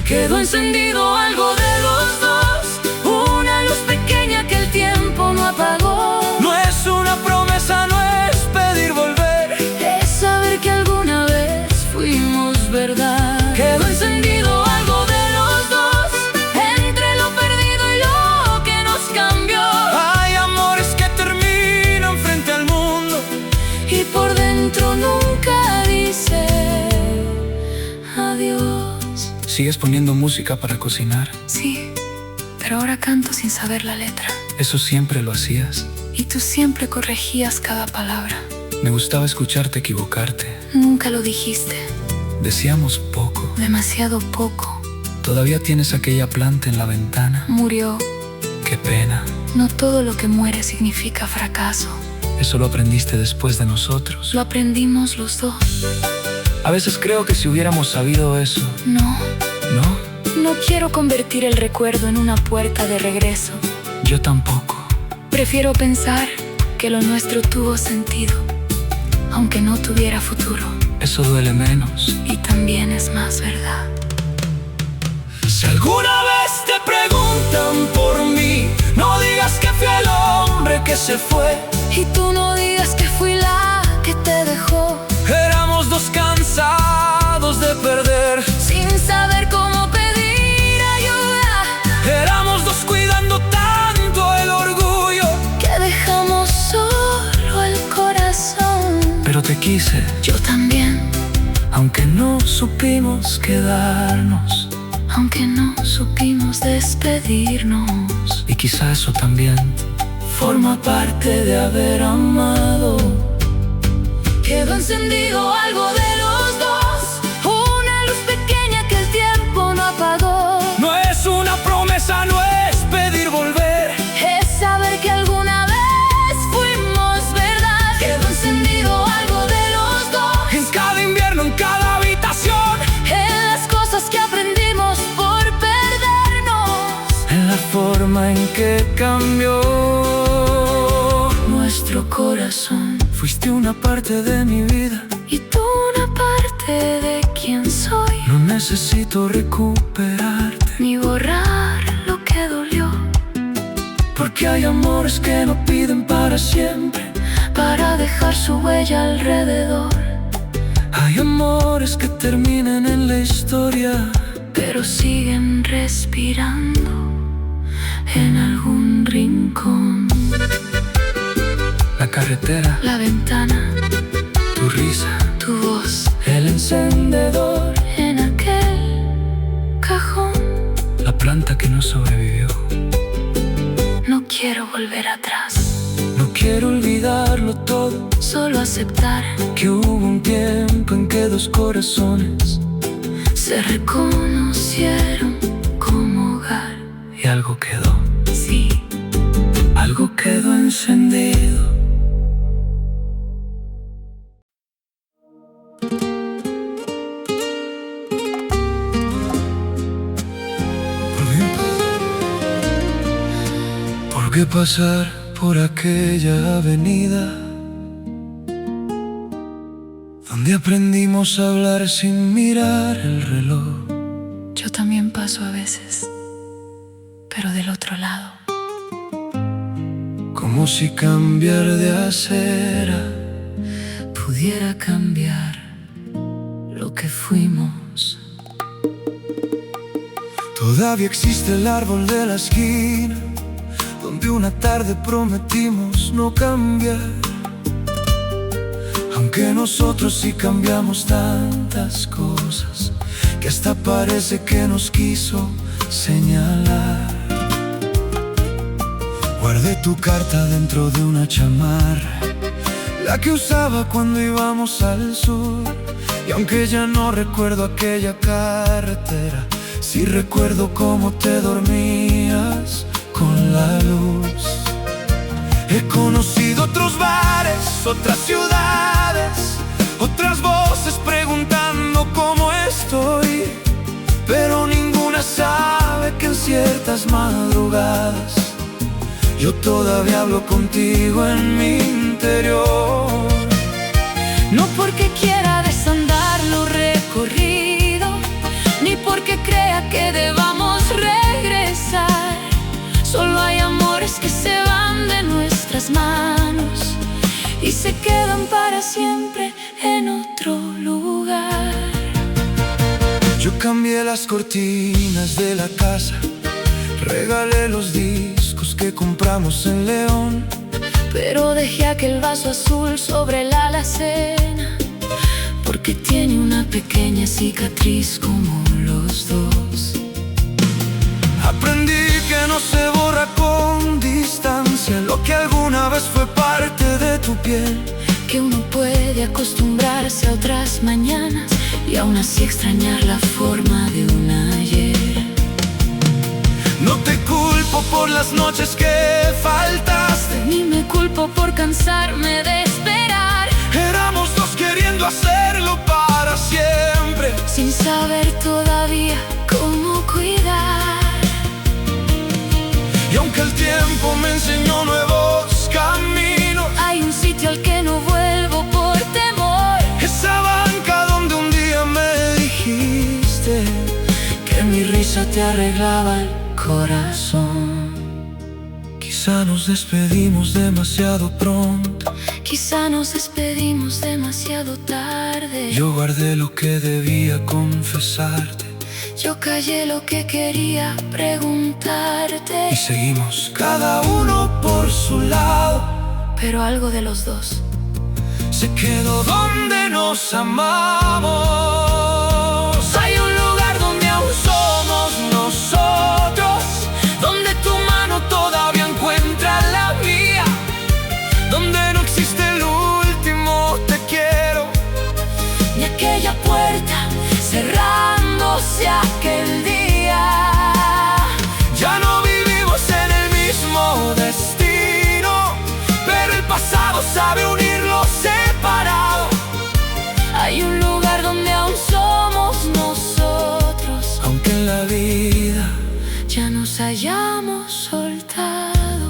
Quedó encendido algo de los dos, una luz pequeña que el tiempo no apagó. No es una promesa, no es pedir volver, es saber que alguna vez fuimos verdad. Quedó encendido algo de los dos, entre lo perdido y lo que nos cambió. Hay amores que terminan frente al mundo y por dentro nunca dice adiós. ¿Sigues poniendo música para cocinar? Sí, pero ahora canto sin saber la letra. ¿Eso siempre lo hacías? Y tú siempre corregías cada palabra. Me gustaba escucharte equivocarte. Nunca lo dijiste. Decíamos poco. Demasiado poco. Todavía tienes aquella planta en la ventana. Murió. Qué pena. No todo lo que muere significa fracaso. Eso lo aprendiste después de nosotros. Lo aprendimos los dos. A veces creo que si hubiéramos sabido eso... No. ¿No? No quiero convertir el recuerdo en una puerta de regreso. Yo tampoco. Prefiero pensar que lo nuestro tuvo sentido, aunque no tuviera futuro. Eso duele menos. Y también es más verdad. Si alguna vez te preguntan por mí, no digas que fui el hombre que se fue. Y tú no digas que fui la que te dejó. Éramos dos cansados de perder, sin saber cómo pedir ayuda. Éramos dos cuidando tanto el orgullo que dejamos solo el corazón. Pero te quise, yo también, aunque no supimos quedarnos, aunque no supimos despedirnos. Y quizá eso también forma parte de haber amado. Quedó encendido algo de los dos, una luz pequeña que el tiempo no apagó. No es una promesa, no es pedir volver, es saber que alguna vez fuimos verdad. Quedó encendido algo de los dos, en cada invierno, en cada habitación, en las cosas que aprendimos por perdernos, en la forma en que cambió nuestro corazón. Fuiste una parte de mi vida y tú una parte de quien soy. No necesito recuperarte ni borrar lo que dolió, porque hay amores que no piden para siempre, para dejar su huella alrededor. Hay amores que terminan en la historia, pero siguen respirando en algún rincón. La carretera, la ventana, tu risa, tu voz, el encendedor en aquel cajón, la planta que no sobrevivió. No quiero volver atrás, no quiero olvidarlo todo, solo aceptar que hubo un tiempo en que dos corazones se reconocieron como hogar. Y algo quedó, sí, algo quedó encendido. ¿Por qué pasar por aquella avenida donde aprendimos a hablar sin mirar el reloj? Yo también paso a veces, pero del otro lado. Como si cambiar de acera pudiera cambiar lo que fuimos. Todavía existe el árbol de la esquina, donde una tarde prometimos no cambiar. Aunque nosotros sí cambiamos tantas cosas, que hasta parece que nos quiso señalar. Guardé tu carta dentro de una chamarra, la que usaba cuando íbamos al sur. Y aunque ya no recuerdo aquella carretera, sí recuerdo cómo te dormías con la luz. He conocido otros bares, otras ciudades, otras voces preguntando cómo estoy, pero ninguna sabe que en ciertas madrugadas yo todavía hablo contigo en mi interior. No porque quiera desandar lo recorrido, ni porque crea que debamos regresar. Solo hay amores que se van de nuestras manos y se quedan para siempre en otro lugar. Yo cambié las cortinas de la casa, regalé los discos que compramos en León, pero dejé aquel vaso azul sobre la alacena, porque tiene una pequeña cicatriz como los dos. Aprendí que no se borra con distancia lo que alguna vez fue parte de tu piel, que uno puede acostumbrarse a otras mañanas y aún así extrañar la forma de un ayer. No te culpo por las noches que faltaste, ni me culpo por cansarme de esperar. Éramos dos queriendo hacerlo para siempre, sin saber todavía cómo cuidar. Y aunque el tiempo me enseñó nuevos caminos, hay un sitio al que no vuelvo por temor. Esa banca donde un día me dijiste que mi risa te arreglaba el corazón. Quizá nos despedimos demasiado pronto, quizá nos despedimos demasiado tarde. Yo guardé lo que debía confesarte, yo callé lo que quería preguntarte. y seguimos cada uno por su lado, pero algo de los dos se quedó donde nos amamos. Hay un lugar donde aún somos nosotros, donde tu mano todavía encuentra la mía, donde no existe el último te quiero, ni aquella puerta cerrándose aquel día. Ya no vivimos en el mismo destino, pero el pasado sabe unir lo separado. Hay un lugar donde aún somos nosotros, aunque en la vida ya nos hayamos soltado.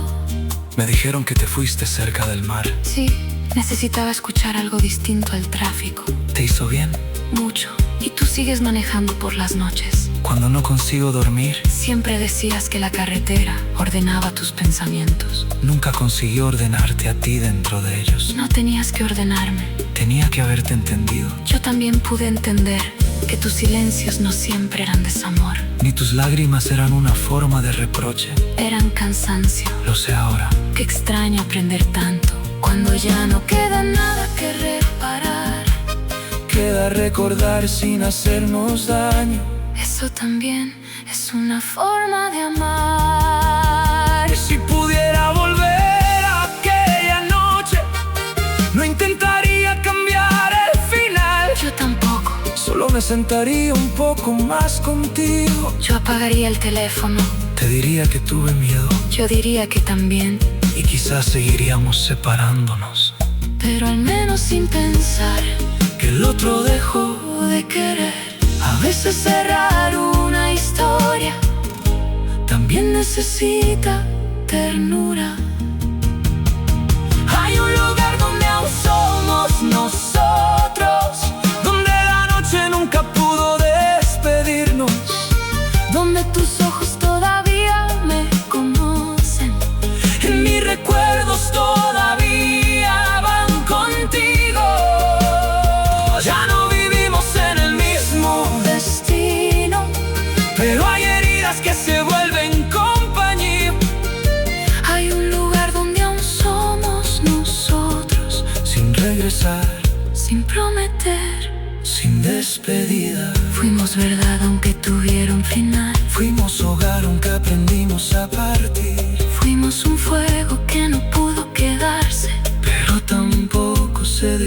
Me dijeron que te fuiste cerca del mar. Sí, necesitaba escuchar algo distinto al tráfico. ¿Te hizo bien? Mucho. Y tú sigues manejando por las noches. Cuando no consigo dormir, siempre decías que la carretera ordenaba tus pensamientos. Nunca consiguió ordenarte a ti dentro de ellos. No tenías que ordenarme. Tenía que haberte entendido. Yo también pude entender que tus silencios no siempre eran desamor. Ni tus lágrimas eran una forma de reproche. Eran cansancio. Lo sé ahora. Que extraño aprender tanto cuando ya no queda nada que reparar. Queda recordar sin hacernos daño. Eso también es una forma de amar. Y si pudiera volver a aquella noche, no intentaría cambiar el final. Yo tampoco. Solo me sentaría un poco más contigo. Yo apagaría el teléfono. Te diría que tuve miedo. Yo diría que también. Y quizás seguiríamos separándonos, pero al menos sin pensar que el otro dejó de querer. A veces cerrar una historia también necesita ternura. Hay un lugar donde aún somos nosotros, donde la noche nunca pudo despedirnos, donde tus ojos todavía me conocen. En mis recuerdos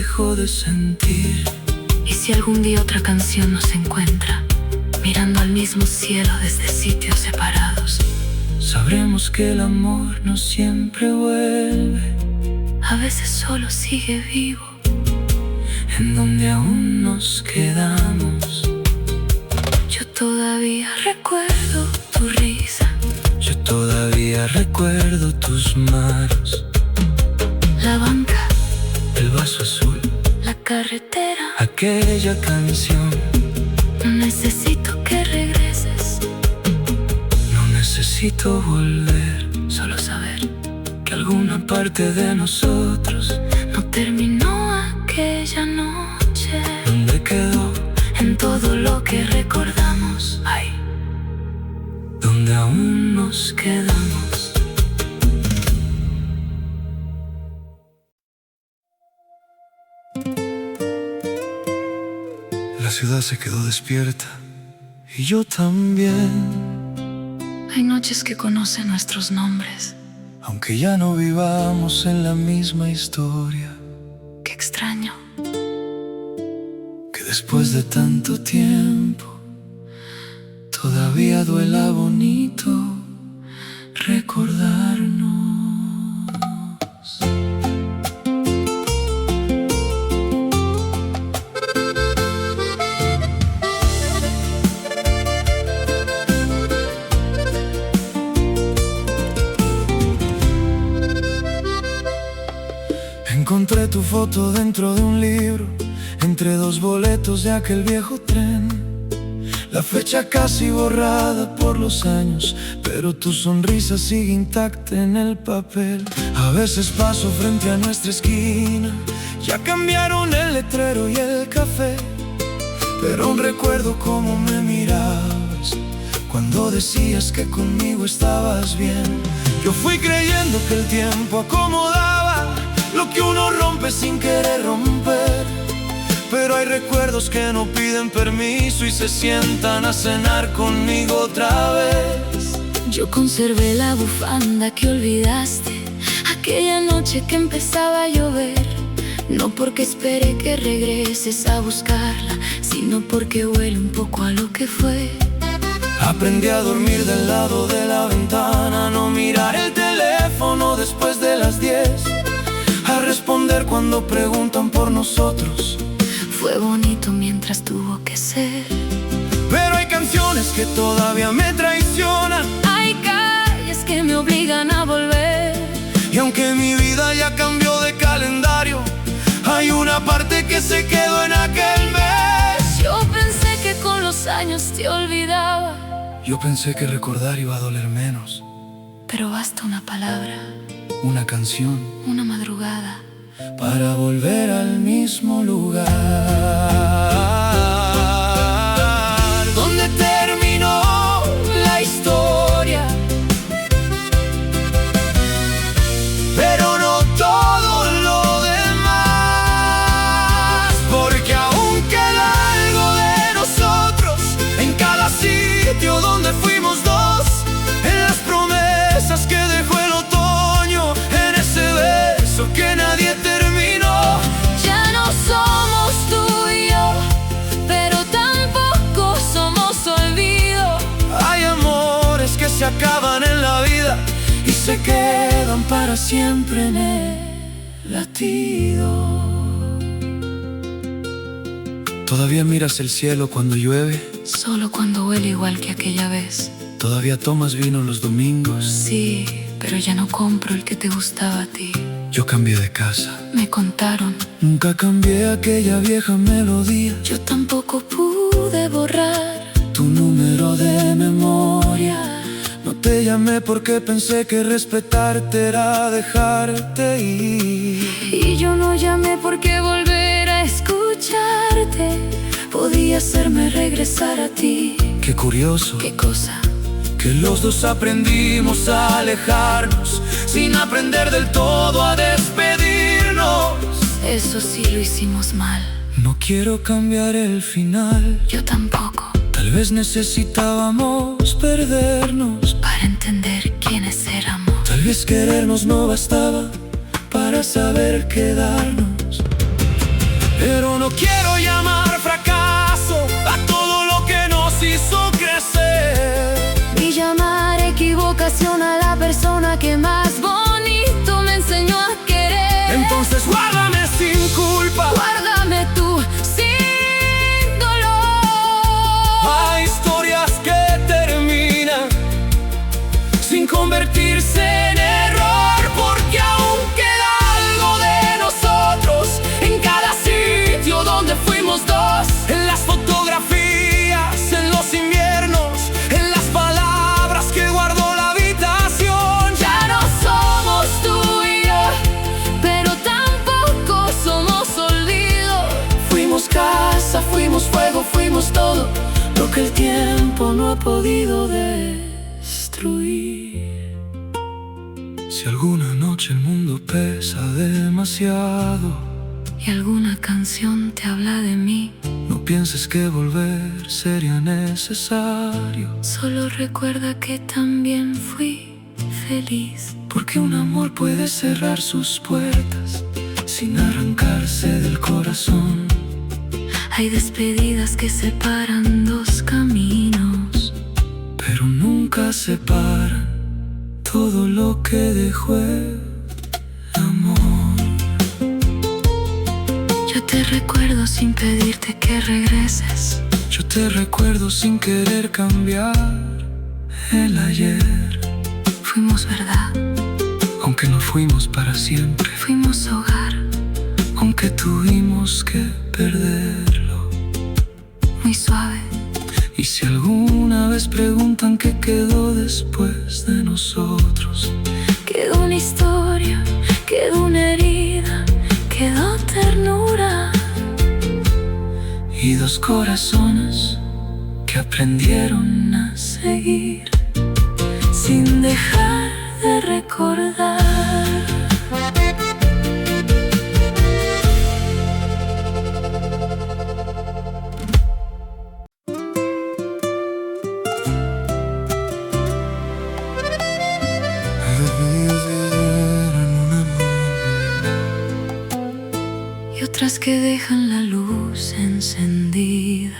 dejó de sentir. Y si algún día otra canción nos encuentra, mirando al mismo cielo desde sitios separados, sabremos que el amor no siempre vuelve. A veces solo sigue vivo en donde aún nos quedamos. Yo todavía recuerdo tu risa, yo todavía recuerdo tus manos, la banca, el vaso azul, la carretera, aquella canción. No necesito que regreses, no necesito volver, solo saber que alguna parte de nosotros no terminó aquella noche. ¿Dónde quedó? En todo lo que recordamos, ay, donde aún nos quedamos. La ciudad se quedó despierta y yo también. Hay noches que conocen nuestros nombres, aunque ya no vivamos en la misma historia. Qué extraño que después de tanto tiempo todavía duela bonito recordarnos. Encontré tu foto dentro de un libro, entre dos boletos de aquel viejo tren. La fecha casi borrada por los años, pero tu sonrisa sigue intacta en el papel. A veces paso frente a nuestra esquina, ya cambiaron el letrero y el café, pero aún recuerdo cómo me mirabas cuando decías que conmigo estabas bien. Yo fui creyendo que el tiempo acomodaba lo que uno rompe sin querer romper, pero hay recuerdos que no piden permiso y se sientan a cenar conmigo otra vez. Yo conservé la bufanda que olvidaste aquella noche que empezaba a llover, no porque esperé que regreses a buscarla, sino porque huele un poco a lo que fue. Aprendí a dormir del lado de la ventana, a no mirar el teléfono después de las 10, a responder cuando preguntan por nosotros. Fue bonito mientras tuvo que ser, pero hay canciones que todavía me traicionan. Hay calles que me obligan a volver, y aunque mi vida ya cambió de calendario, hay una parte que se quedó en aquel mes. Yo pensé que con los años te olvidaba, yo pensé que recordar iba a doler menos, pero basta una palabra, una canción, una madrugada, para volver al mismo lugar donde terminó la historia. Pero no todo lo demás, porque aún queda algo de nosotros en cada sitio donde fuimos dos, en las promesas que dejó el otoño, en ese beso que nadie terminó. Ya no somos tú y yo, pero tampoco somos olvido. Hay amores que se acaban en la vida y se quedan para siempre en el latido. ¿Todavía miras el cielo cuando llueve? Solo cuando huele igual que aquella vez. ¿Todavía tomas vino los domingos? Sí, pero ya no compro el que te gustaba a ti. Yo cambié de casa. Me contaron. Nunca cambié aquella vieja melodía. Yo tampoco pude borrar tu número de memoria. No te llamé porque pensé que respetarte era dejarte ir. Y yo no llamé porque volver a escucharte podía hacerme regresar a ti. Qué curioso. ¿Qué cosa? Que los dos aprendimos a alejarnos sin aprender del todo a despedirnos. Eso sí lo hicimos mal. No quiero cambiar el final. Yo tampoco. Tal vez necesitábamos perdernos para entender quiénes éramos. Tal vez querernos no bastaba para saber quedarnos. Pero no quiero llamar fracaso a todo lo que nos hizo crecer, ni llamar equivocación a la persona que más bonito me enseñó a querer. Entonces guárdame sin culpa, guárdame tú sin dolor. hay historias que terminan sin convertirse en error, porque aún queda algo de nosotros en cada sitio donde fuimos dos, en las fotografías, en los inviernos, en las palabras que guardó la habitación. Ya no somos tú y yo, pero tampoco somos olvido. Fuimos casa, fuimos fuego, fuimos todo lo que el tiempo no ha podido destruir. Si alguna noche el mundo pesa demasiado y alguna canción te habla de mí, no pienses que volver sería necesario, solo recuerda que también fui feliz. porque un amor puede cerrar sus puertas sin arrancarse del corazón. Hay despedidas que separan dos caminos, pero nunca separan todo lo que dejó el amor. Yo te recuerdo sin pedirte que regreses. Yo te recuerdo sin querer cambiar el ayer. Fuimos verdad, Aunque no fuimos para siempre, fuimos hogar, aunque tuvimos que perderlo. muy suave. Y si alguna vez preguntan qué quedó después de nosotros, Quedó una historia, quedó una herida, quedó ternura y dos corazones que aprendieron a seguir sin dejar de recordar. Y otras que dejan la luz encendida.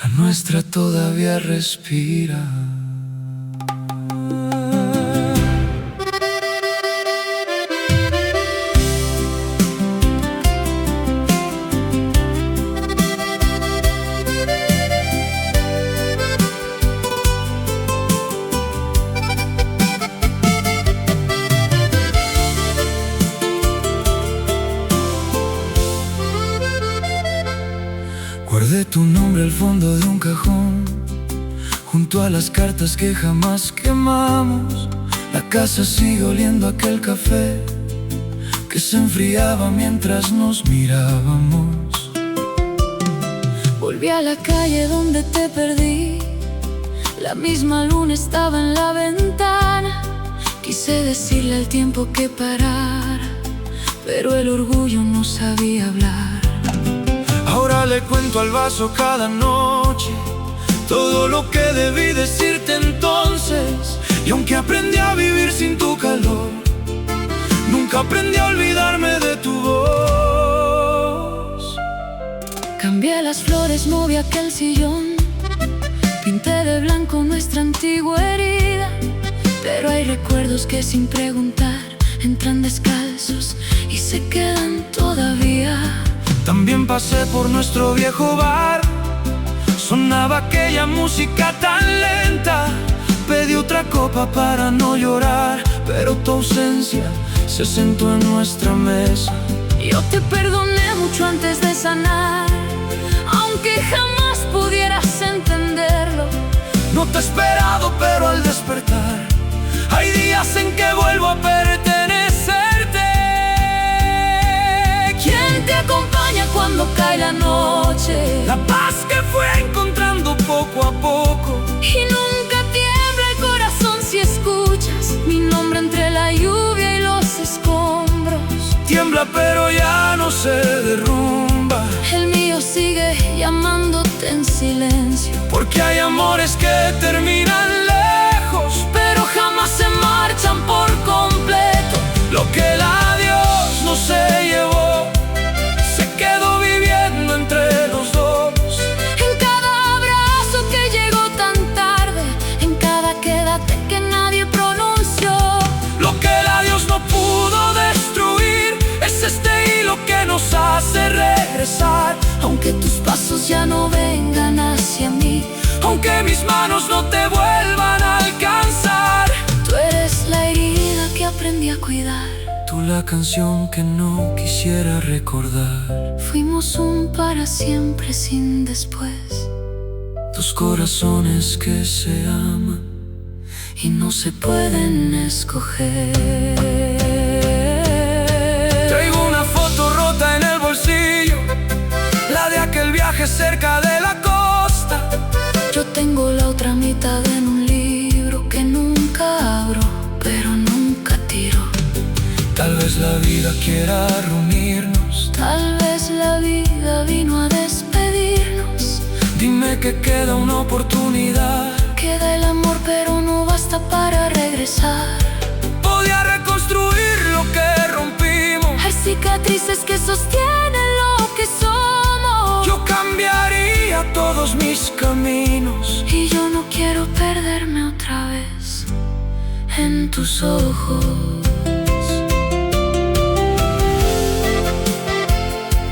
La nuestra todavía respira. Guardé tu nombre al fondo de un cajón, junto a las cartas que jamás quemamos. La casa sigue oliendo a aquel café que se enfriaba mientras nos mirábamos. Volví a la calle donde te perdí, la misma luna estaba en la ventana. Quise decirle al tiempo que parara, pero el orgullo no sabía hablar. Ahora le cuento al vaso cada noche todo lo que debí decirte entonces. Y aunque aprendí a vivir sin tu calor, nunca aprendí a olvidarme de tu voz. Cambié las flores, moví aquel sillón, pinté de blanco nuestra antigua herida. Pero hay recuerdos que sin preguntar entran descalzos y se quedan todavía. También pasé por nuestro viejo bar, sonaba aquella música tan lenta. Pedí otra copa para no llorar, pero tu ausencia se sentó en nuestra mesa. Yo te perdoné mucho antes de sanar, aunque jamás pudieras entenderlo. No te he esperado, pero al despertar hay días en que vuelvo a pertenecerte. ¿Quién te acompaña cuando cae la noche? La paz que fue encontrando poco a poco. Y nunca tiembla el corazón si escuchas mi nombre entre la lluvia y los escombros. Tiembla pero ya no se derrumba. El mío sigue llamándote en silencio, porque hay amores que terminan lejos, pero jamás se marchan por completo. lo que el adiós no se llevó. regresar. Aunque tus pasos ya no vengan hacia mí, aunque mis manos no te vuelvan a alcanzar. tú eres la herida que aprendí a cuidar. Tú la canción que no quisiera recordar. Fuimos un para siempre sin después. Dos corazones que se aman y no se pueden escoger. Traigo una foto rota en el bolsillo, la de aquel viaje cerca de la costa. Yo tengo la otra mitad en un libro que nunca abro, pero nunca tiro. Tal vez la vida quiera reunirnos, tal vez la vida vino a despedirnos. Dime que queda una oportunidad. Queda el amor pero no basta para regresar. Podía reconstruir lo que rompimos. Hay cicatrices que sostienen lo que somos. Yo cambiaría todos mis caminos y yo no quiero perderme otra vez en tus ojos.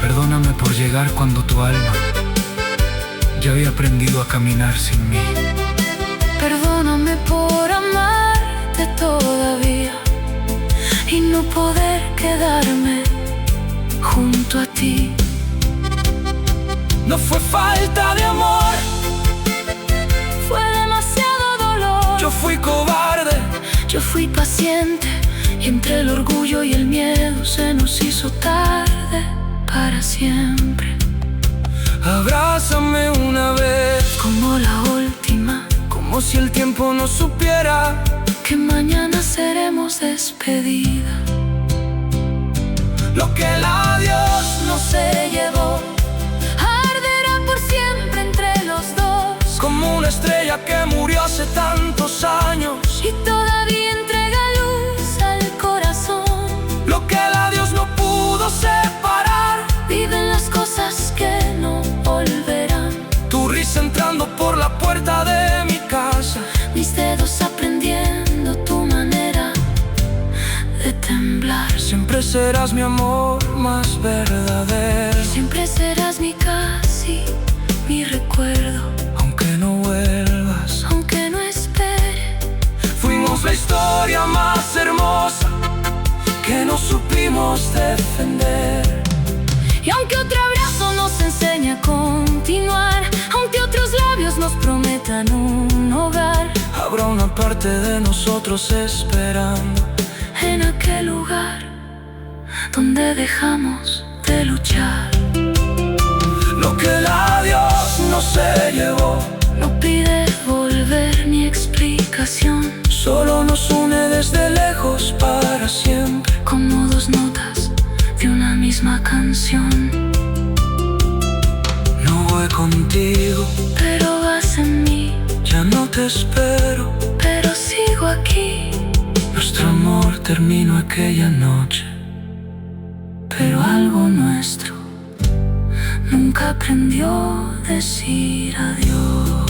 Perdóname por llegar cuando tu alma ya había aprendido a caminar sin mí. Perdóname por amarte todavía y no poder quedarme junto a ti. No fue falta de amor, fue demasiado dolor. Yo fui cobarde, yo fui paciente, y entre el orgullo y el miedo se nos hizo tarde para siempre. Abrázame una vez, como la última, como si el tiempo no supiera que mañana seremos despedida. Lo que el adiós no se llevó arderá por siempre entre los dos, como una estrella que murió hace tantos años y todavía entrega luz al corazón. Lo que el adiós no pudo separar, viven las cosas que no volverán. Tu risa entrando por la puerta de mi casa, mis dedos aprendiendo tu manera de temblar. Siempre serás mi amor más verdadero. Siempre serás mi casi, mi recuerdo. Aunque no vuelvas, aunque no espere. Fuimos la historia más hermosa que no supimos defender. Y aunque otro abrazo nos enseñe a continuar, aunque otros labios nos prometan un hogar, habrá una parte de nosotros esperando en aquel lugar donde dejamos de luchar. Lo que el adiós no se llevó no pide volver ni explicación, solo nos une desde lejos para siempre, como dos notas de una misma canción. No voy contigo, pero vas en mí. Ya no te espero, pero sigo aquí. Nuestro amor terminó aquella noche, pero algo nuestro nunca aprendió a decir adiós.